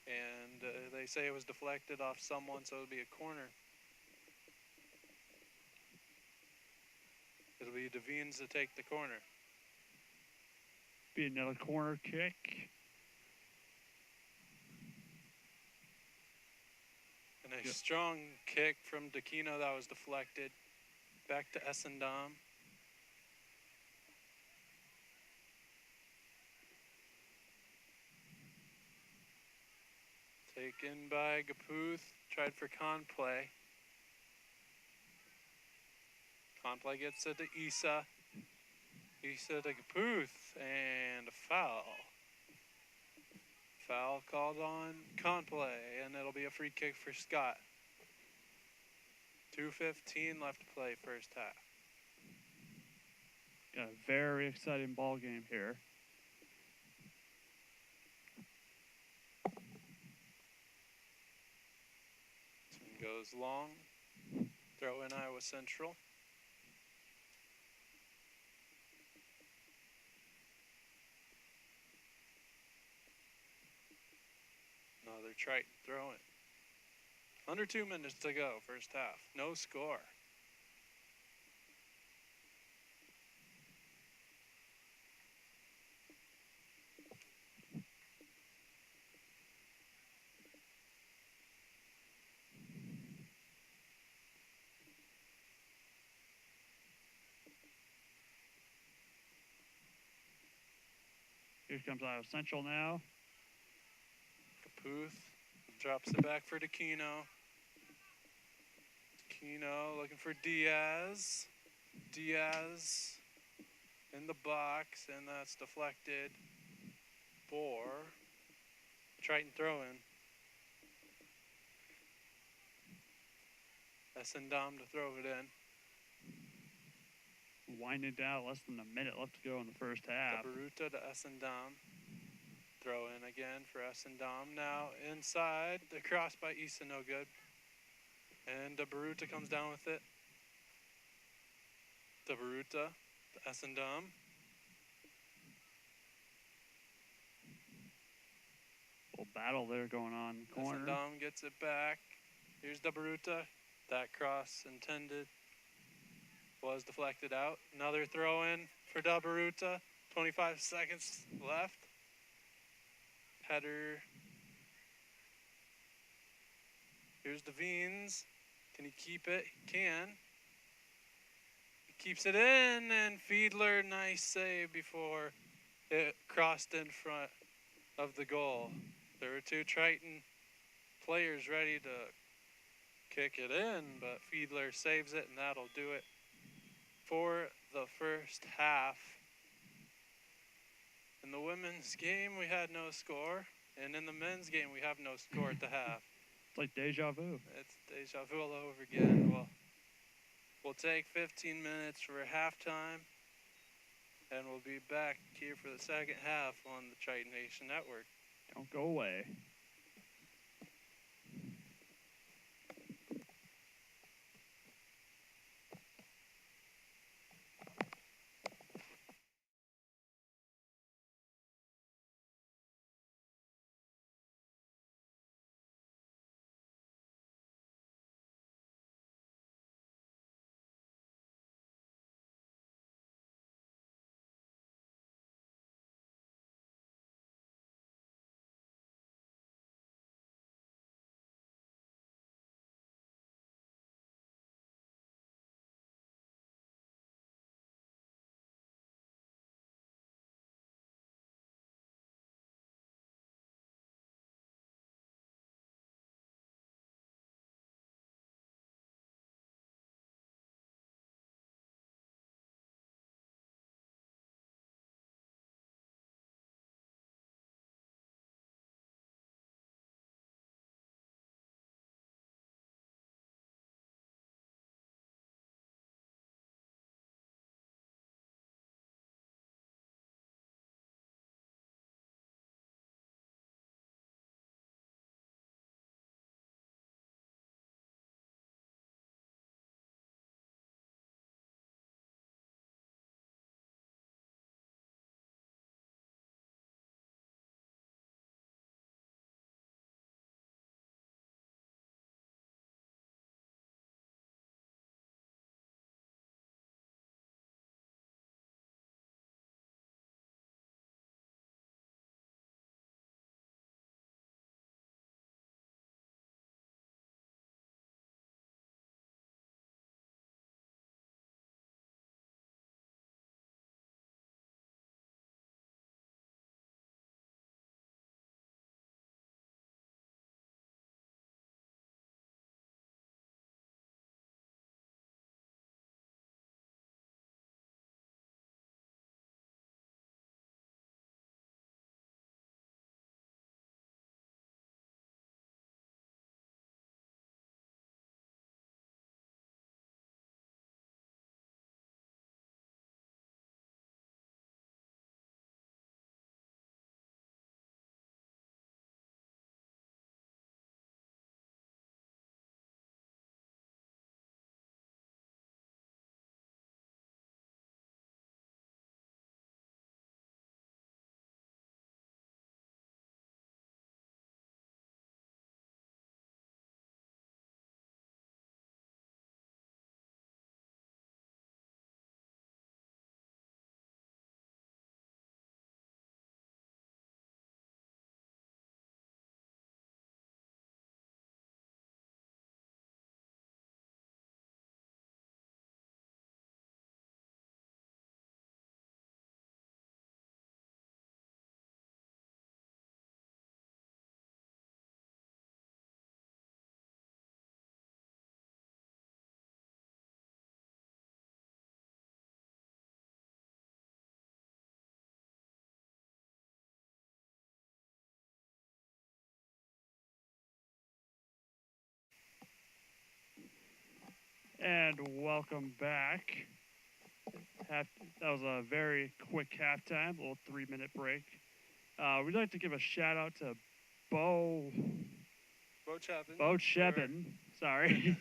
And they say it was deflected off someone, so it'll be a corner. It'll be Devines to take the corner. Be another corner kick. And a strong kick from D'Aquino that was deflected. Back to Essendam. Taken by Gaputh. Tried for Conplay. Conplay gets it to Issa. Issa to Gaputh. And a foul. Foul called on Conplay. And it'll be a free kick for Scott. 2:15 left to play first half. Got a very exciting ball game here. This one goes long. Throw in Iowa Central. Another Triton throw in. Under 2 minutes to go, first half. No score. Here comes Iowa Central now. Caputh drops it back for D'Aquino. D'Aquino looking for Diaz. Diaz in the box, and that's deflected for Triton throw-in. Essendam to throw it in. Winding down, less than a minute left to go in the first half. Baruta to Essendam. Throw in again for Essendam. Now inside, the cross by Issa, no good. And Baruta comes down with it. Baruta to Essendam. Little battle there going on in the corner. Essendam gets it back. Here's Baruta. That cross intended was deflected out. Another throw in for Baruta. 25 seconds left. Header. Here's Devines. Can he keep it? He can. He keeps it in, and Fiedler, nice save before it crossed in front of the goal. There were two Triton players ready to kick it in, but Fiedler saves it, and that'll do it for the first half. In the women's game, we had no score, and in the men's game, we have no score at the half. It's like deja vu. It's deja vu all over again. Well, we'll take 15 minutes for halftime, and we'll be back here for the second half on the Triton Nation Network. Don't go away. And welcome back. Half, that was a very quick halftime, a little 3-minute break. We'd like to give a shout out to Bo Bo Chapin. Bo Shebin. Sorry,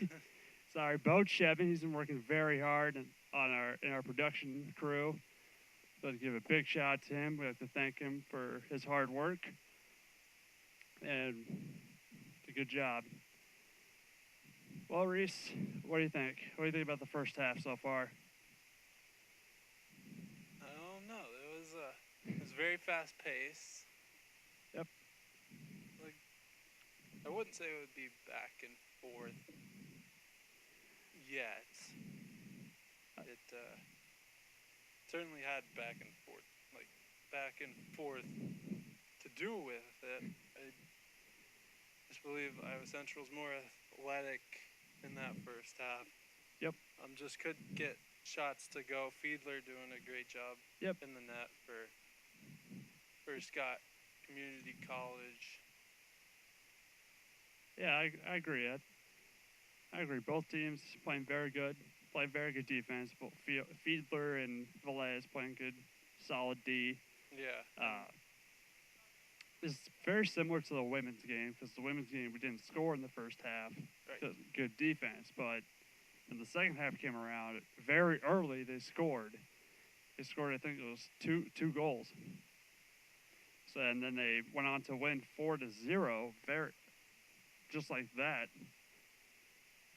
sorry, Bo Shebin. He's been working very hard in our production crew. We'd like to give a big shout out to him. We have to thank him for his hard work and a good job. Well, Reese, what do you think? What do you think about the first half so far? I don't know. It was very fast paced. Yep. Like, I wouldn't say it would be back and forth yet. It certainly had back and forth to do with it. I just believe Iowa Central's more athletic in that first half. Yep. Just couldn't get shots to go. Fiedler doing a great job Yep. in the net for Scott Community College. Yeah, I agree. I agree. Both teams playing very good, playing very good defense. Both Fiedler and Velez playing good, solid D. Yeah. It's very similar to the women's game because the women's game we didn't score in the first half. Right. Good defense, but when the second half came around, very early they scored. They scored, I think it was two goals. So and then they went on to win 4-0, just like that.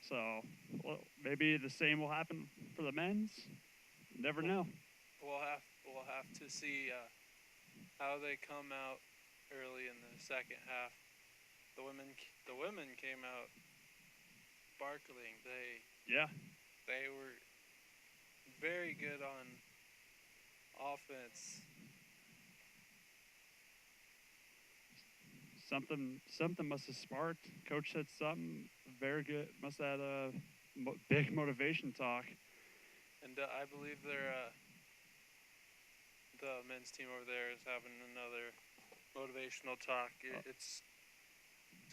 So well, maybe the same will happen for the men's. Never know. We'll have to see how they come out early in the second half. The women came out sparkling. They were very good on offense. Something must have sparked. Coach said something very good. Must have had a big motivation talk. And I believe the men's team over there is having another motivational talk. It's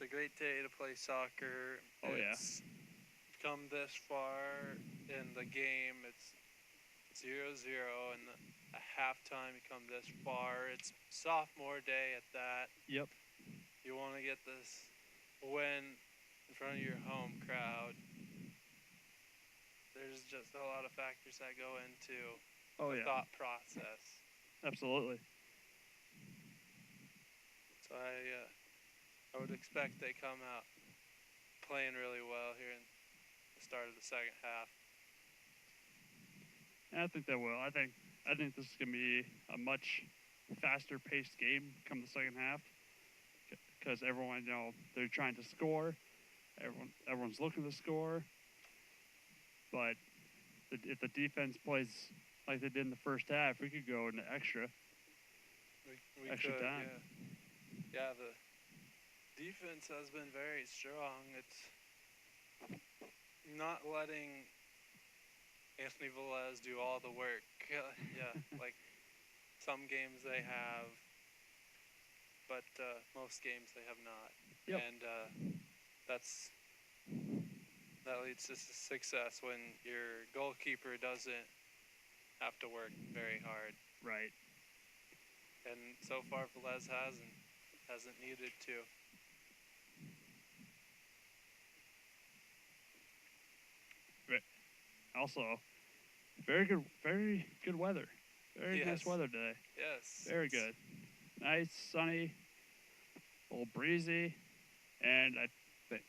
a great day to play soccer. Oh, it's come this far in the game. It's 0-0, and at halftime you come this far. It's sophomore day at that. Yep. You want to get this win in front of your home crowd. There's just a lot of factors that go into the thought process. Absolutely. So I would expect they come out playing really well here in the start of the second half. I think they will. I think this is gonna be a much faster paced game come the second half because everyone they're trying to score. Everyone's looking to score. But if the defense plays like they did in the first half, we could go into extra Extra time. Yeah, the defense has been very strong. It's not letting Anthony Velez do all the work. Yeah, like some games they have, but most games they have not. Yep. And that leads to success when your goalkeeper doesn't have to work very hard. Right. And so far, Velez hasn't needed to. Also, very good weather. Very nice weather today. Yes. Very good. Nice, sunny, a little breezy, and I think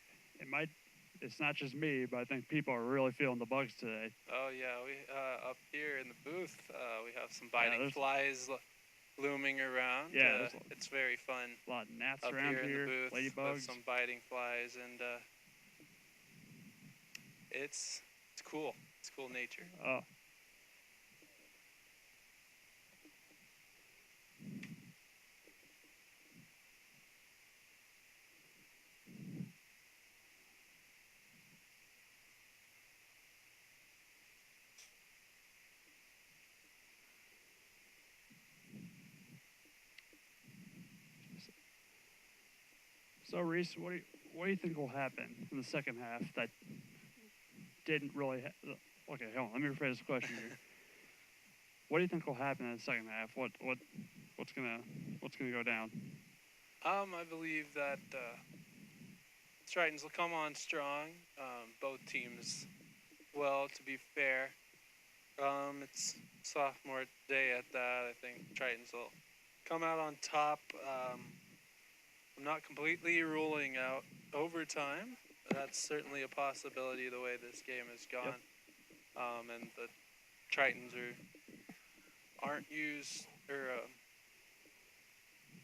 it's not just me, but I think people are really feeling the bugs today. Oh yeah, we up here in the booth, we have some biting flies looming around. Yeah, it's very fun. A lot of gnats up around here in the booth ladybugs. with some biting flies, and it's cool. It's cool nature. Oh. So Reese, what do you think will happen in the second half? That didn't really. Okay, hold on. Let me rephrase the question here. What do you think will happen in the second half? What's gonna go down? I believe that Tritons will come on strong. Both teams, well, to be fair, it's sophomore day at that. I think Tritons will come out on top. I'm not completely ruling out overtime. That's certainly a possibility the way this game has gone. Yep. And the Tritons aren't used or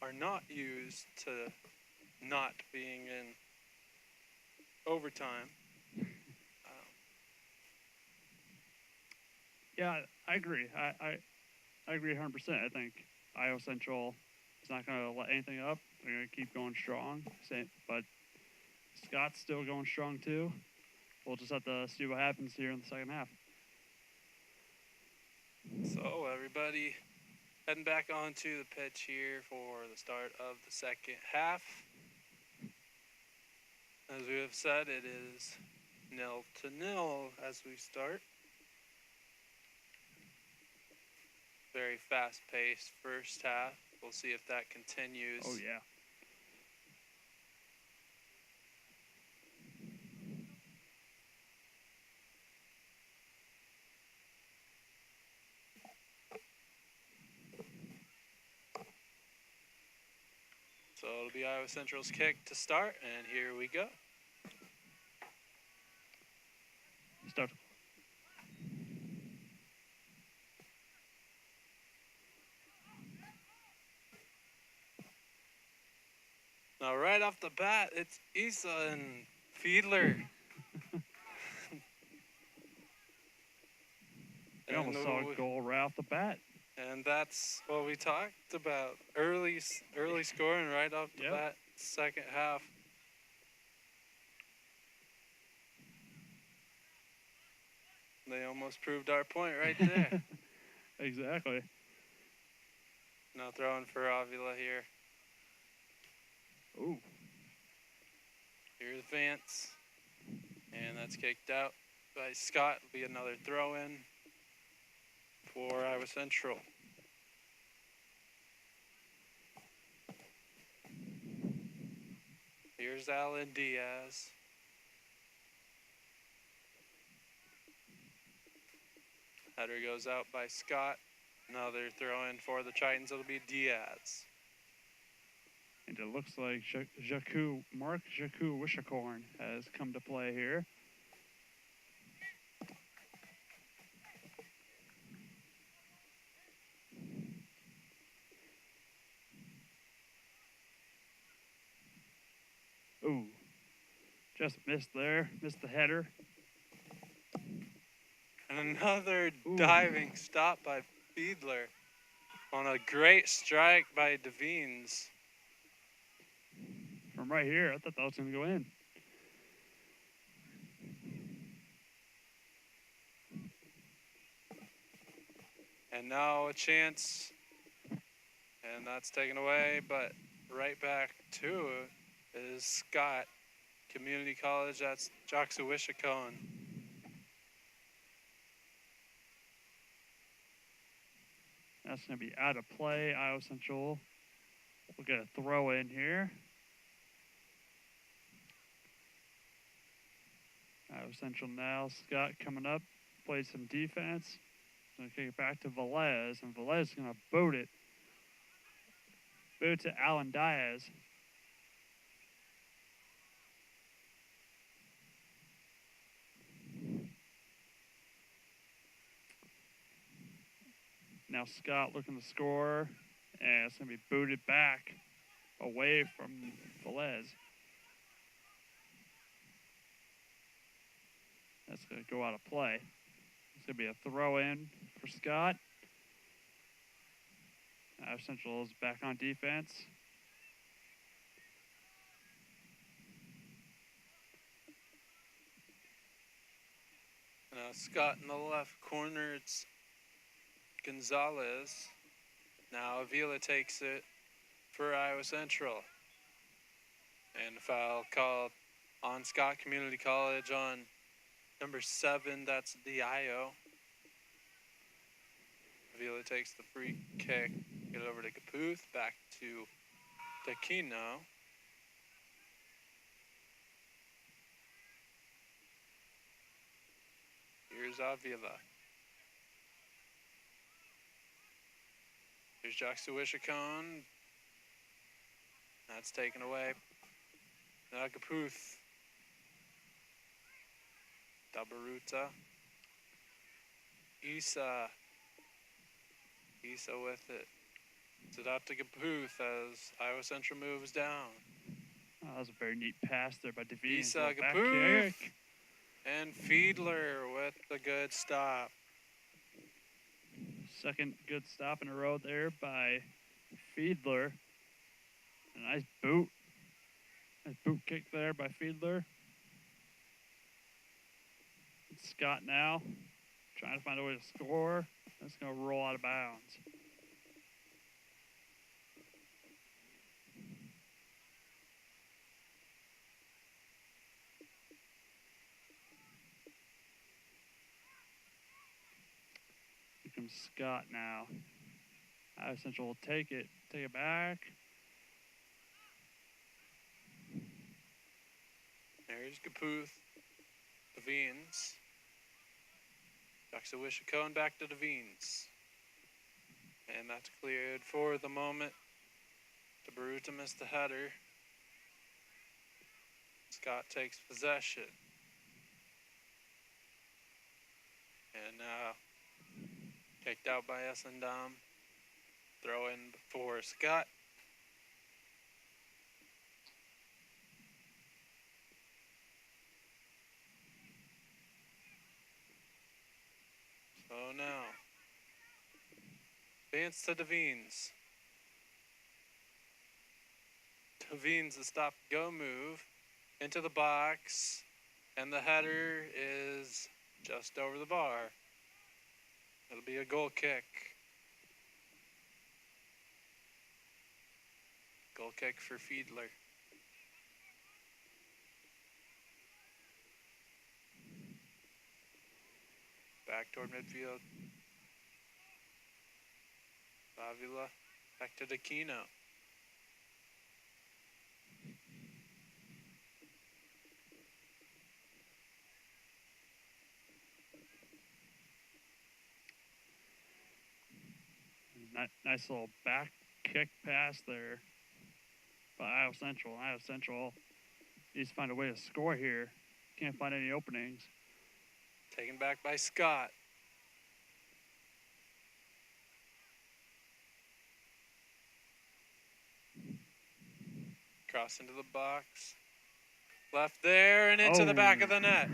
are not used to not being in overtime. Yeah, I agree. I agree 100%. I think Iowa Central is not going to let anything up. They're going to keep going strong. But Scott's still going strong too. We'll just have to see what happens here in the second half. So everybody heading back onto the pitch here for the start of the second half. As we have said, it is 0-0 as we start. Very fast-paced first half. We'll see if that continues. Oh, yeah. So it'll be Iowa Central's kick to start, and here we go. Start. Now, right off the bat, it's Issa and Fiedler. We almost saw a goal right off the bat. And that's what we talked about. Early scoring right off the bat, second half. They almost proved our point right there. Exactly. Now throwing for Avila here. Ooh. Here's Vance. And that's kicked out by Scott. It'll be another throw-in for Iowa Central. Here's Alan Diaz. Header goes out by Scott. Another throw-in for the Tritons. It'll be Diaz. And it looks like Mark Jaku Wishakorn has come to play here. Ooh, just missed there. Missed the header. And another diving stop by Fiedler on a great strike by Devines. From right here, I thought that was going to go in. And now a chance. And that's taken away, but right back to is Scott. Community College, that's Joxawishacoan. That's going to be out of play. Iowa Central will get a throw in here. Iowa Central now. Scott coming up, plays some defense. Going to kick it back to Velez, and Velez is going to boot it. Boot to Alan Diaz. Now Scott looking to score, and it's going to be booted back away from Velez. That's going to go out of play. It's going to be a throw-in for Scott. Central is back on defense. Now Scott in the left corner, it's Gonzalez. Now Avila takes it for Iowa Central. And a foul called on Scott Community College on Number 7, that's Dio. Avila takes the free kick. Get it over to Caputh. Back to Taquino. Here's Avila. Here's Jackson. That's taken away. Now Caputh. Dabaruta. Isa with it. It's out to Caputh as Iowa Central moves down. Oh, that was a very neat pass there by Devine. Isa, Back Caputh, kick. and Fiedler with the good stop. Second good stop in a row there by Fiedler. A nice boot. Nice boot kick there by Fiedler. It's Scott now, trying to find a way to score. That's going to roll out of bounds. Here comes Scott now. Iowa Central will take it back. There's Caputh. Devines. Jackson back to Devines. And that's cleared for the moment. DeBaruta missed the header. Scott takes possession. And now kicked out by Essendam. Throw in for Scott. So now, advance to Devines. Devines, the stop-go move into the box, and the header is just over the bar. It'll be a goal kick. Goal kick for Fiedler. Back toward midfield. Avila back to Taquino. Nice little back kick pass there by Iowa Central. Iowa Central needs to find a way to score here. Can't find any openings. Taken back by Scott. Cross into the box. Left there and into the back of the net.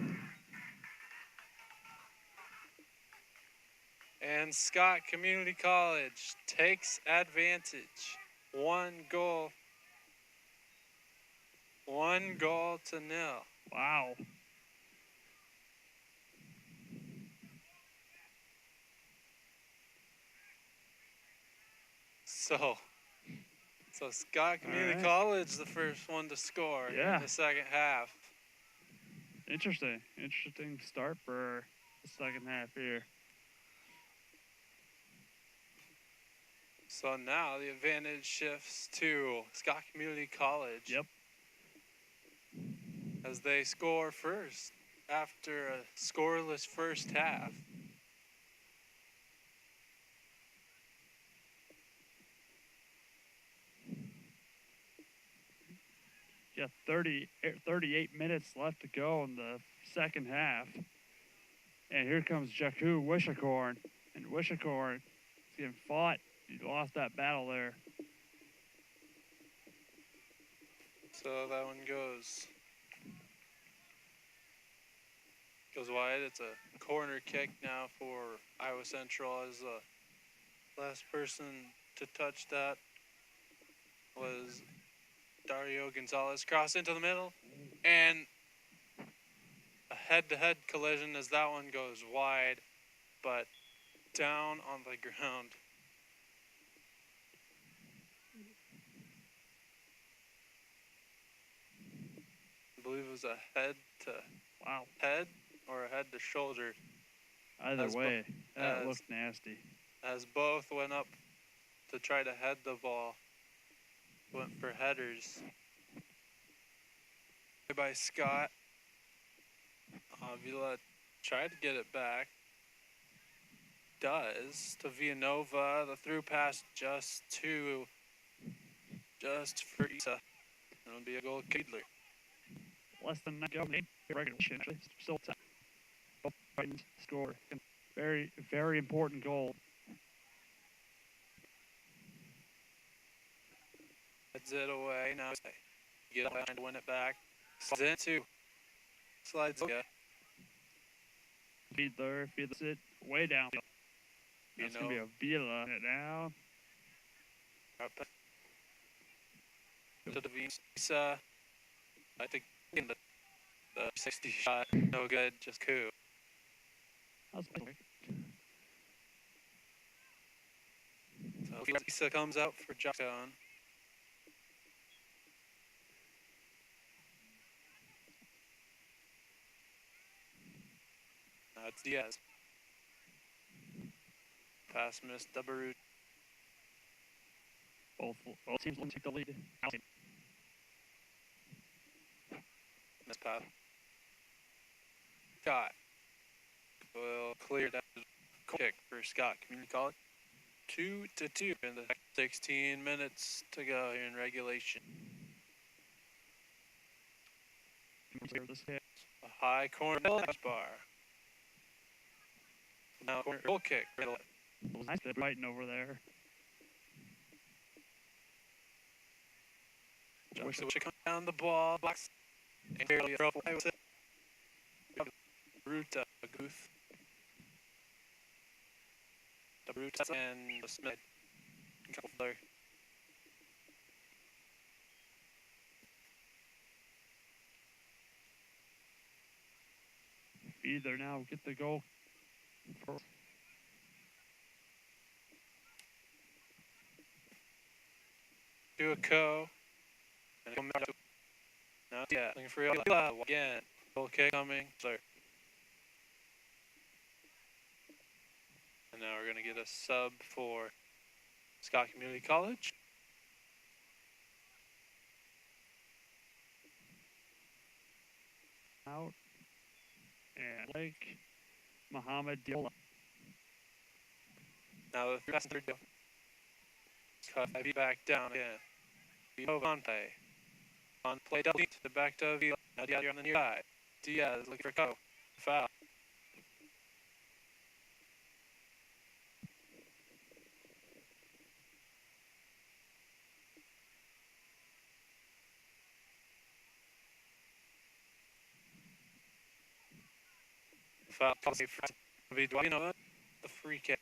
And Scott Community College takes advantage. 1 goal to 0. Wow. So Scott Community College, the first one to score in the second half. Interesting start for the second half here. So now the advantage shifts to Scott Community College. Yep. As they score first after a scoreless first half. Yeah, 38 minutes left to go in the second half. And here comes Jakku Wishakorn. And Wishakorn is getting fought. He lost that battle there. So that one goes wide. It's a corner kick now for Iowa Central, as the last person to touch that was Dario Gonzalez. Cross into the middle, and a head-to-head collision as that one goes wide, but down on the ground. I believe it was a head-to-head. or a head to shoulder. Either As way, that as- looked nasty. As both went up to try to head the ball. Went for headers. By Scott. Avila tried to get it back. Does to Villanova. The through pass just for Isa. It'll be a goal, Kadler. Less than 9 goals in regulation, actually. Still time. Both Titans score. Very, very important goal. Heads it away. Now get away and win it back. Slides into. Slides again. Feed it way down. That's going to be a Vila in it now. To the Visa. I think in the 60 shot. No good. Just coup. So Visa comes out for Jackson. Now it's Diaz. Pass missed. Dabaru. Both teams will take the lead. Miss pass. Scott will clear that kick for Scott Community College. 2-2 in the 16 minutes to go here in regulation. A high corner bar. Now corner goal kick. It was nice fighting over there. So she comes down the ball, box, and barely throw away with it. Ruta Guth. The Ruta and the Smith. There. Either now get the goal. Do a co. And come out. Now, yeah, looking for again. Goal kick coming. Sorry. And now we're going to get a sub for Scott Community College. Out. And Lake Muhammad Diola. Now the third deal. Cut back down again. On play. On play delete to the back to Vila. Now Diaz on the near side. Diaz looking for Co. Foul. Foul. The free kick.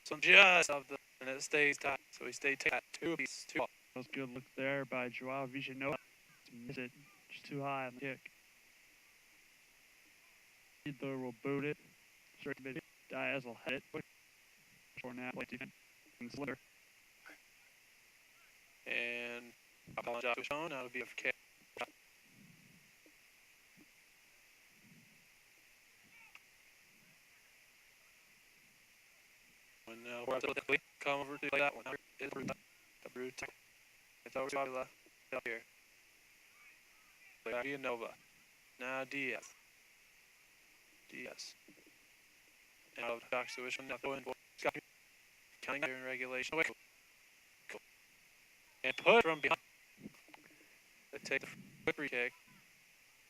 So just of the and it stays tight. So we stay tight. 2 apiece. 2 all. That was a good look there by Joao Villanueva. Miss it. Just too high on the kick. Either will boot it. Straight to mid. Diaz will hit it. For now, play defense. And Slender. And I'll job shown. That'll be a kick. When we're up to the come over to that one. It's the brute. It's over to Avila. Up here. Villanova. Now Diaz. And I'll talk to which one now going for Scott. Counting here in regulation. Wait. Cool. And put from behind. They take the quick free kick.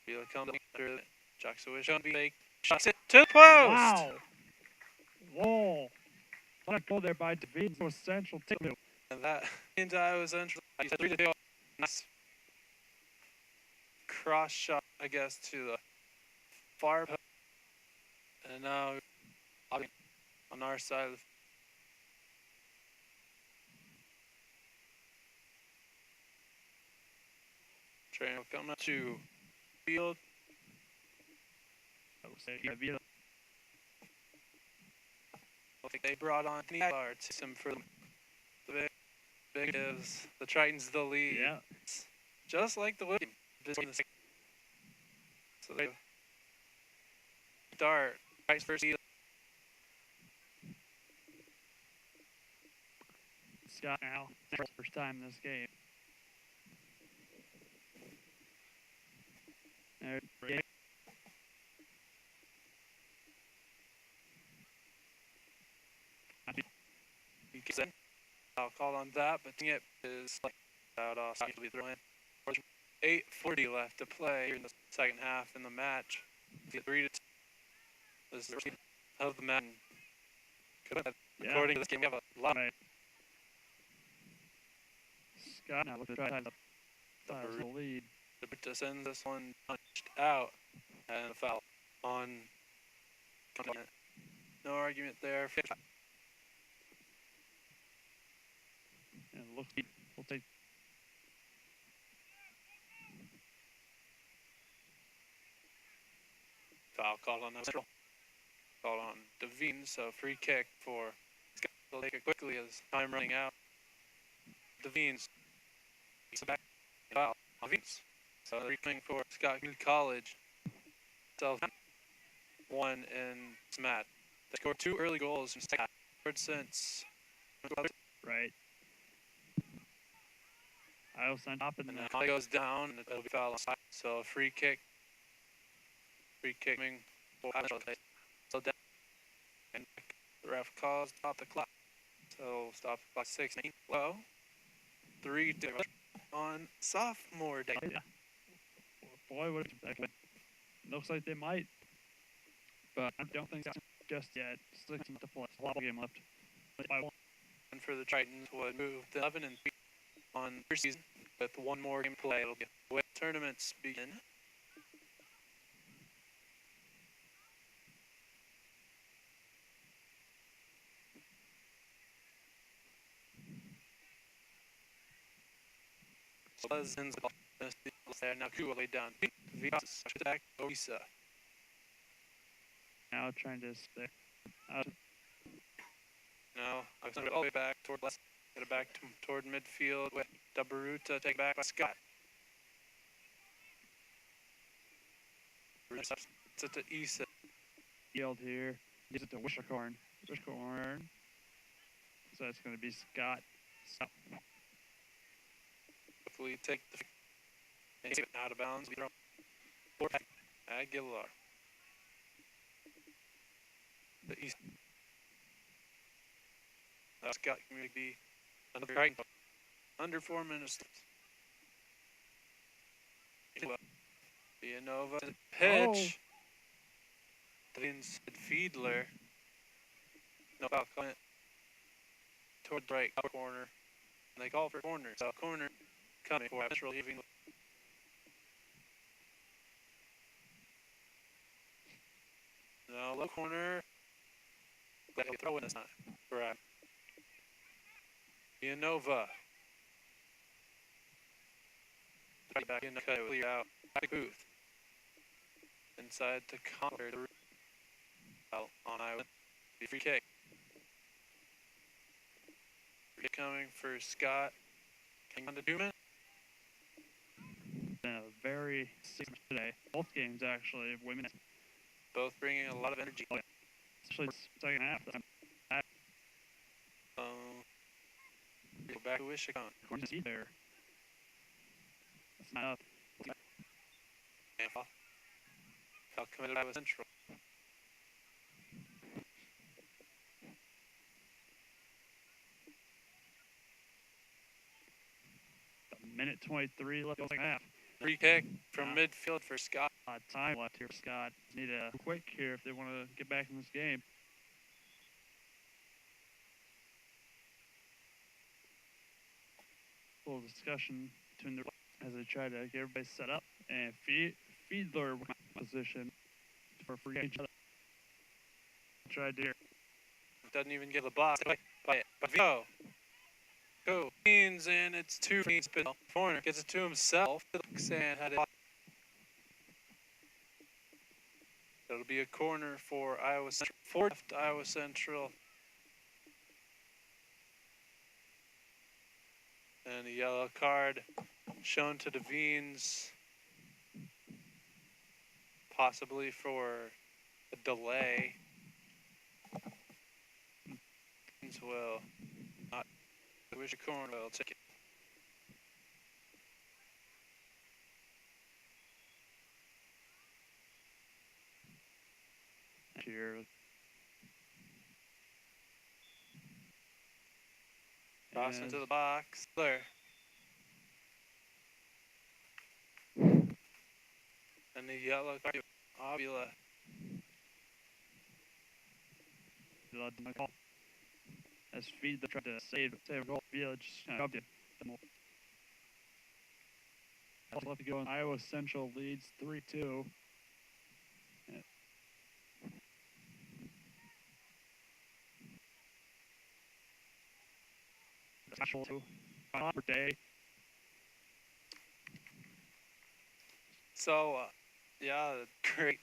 Vila comes under Jackson be fake. Shots it to the post. Wow. Whoa. What a goal there by David. So essential too. And that into I was entering. He said 3-2. Nice cross shot, I guess, to the far post. And now on our side of the train will come up to field. I would say Vila. I think they brought on our system for the big gives the Tritons the lead. Yeah. Just like the Wicked. So they start. Right first. Scott now, first time in this game. There, I'll call on that, but it is out off. Will be throwing. 8:40 left to play in the second half in the match. 3-2 is the of the match. According to this game, we have a lot. Right. Scott now looking to try to the lead. To send this one punched out and a foul on. No argument there. And look, we'll take. Foul called on Central. Called on Devine, so free kick for Scott. They'll take it quickly as time running out. Devine's back. Foul on Devine's. So coming for Scott Community College. So one in this match. They scored 2 early goals in second half since. Right. I also end up in and the. then it goes down and it'll be foul on side. So free kick. Free kicking. So down. And the ref calls stop the clock. So stop the clock 16. Well, 3-2 on sophomore day. Yeah. Boy, what looks like they might, but I don't think that's just yet. 6 to play. A lot of game left. By 1. And for the Tritons would move to 11 and 3 on their season with 1 more game play. It'll be when tournaments begin. Pleasant's there now. Kua laid down. Visas attack. Orisa. Now trying to stay. Now I'm going all the way back toward left. Get it back toward midfield with Dabaruta. Take back by Scott. It's to Isa. Yield here. Gives it to Wishacorn. Wishacorn. So it's going to be Scott. Hopefully take the out of bounds. Aguilar. The East. Scott Community. Another right. Under 4 minutes. Villanova. Pitch. Vincent Fiedler. No foul coming toward the right corner. And they call for corner. So corner coming for Astral leaving. No, low corner. Let me throw in this time. Correct. Villanova. Back in the cut, clear out. Back to Booth. Inside to Conquer. Out on Island. Free kick. Free kick coming for Scott. Coming on to Duman. Been a very today. Both games actually of women. Both bringing a lot of energy. Especially second half. Go back to Wishagon. Going to see there. That's not up. And foul committed Iowa Central. Minute 23 left in the second half. Free kick from midfield for Scott. Time left here, Scott. Need a quick here if they want to get back in this game. A little discussion between the as they try to get everybody set up and Fiedler position for each other. Tried to. Doesn't even get the box. But Vito. Go. Means and it's 2 means but corner gets it to himself. And had it. It'll be a corner for Iowa Central. Fourth Iowa Central. And a yellow card shown to Devines. Possibly for a delay. Will not wish a corn will take it. Here. Toss into the box. There. And the yellow card, Avila. As feed the try to save a goal. Village dropped it. Left to go. Iowa Central leads 3-2. Special per day. So, yeah, great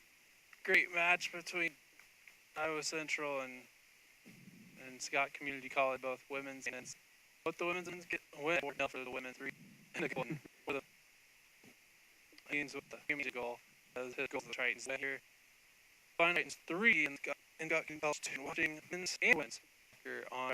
match between Iowa Central and Scott Community College, both women's and men's. Both the women's get a win for the women's 3 and a goal for the Titans with the community goal. As his goal for the Titans here. Final Titans 3 and got compelled to watching men's and women's here on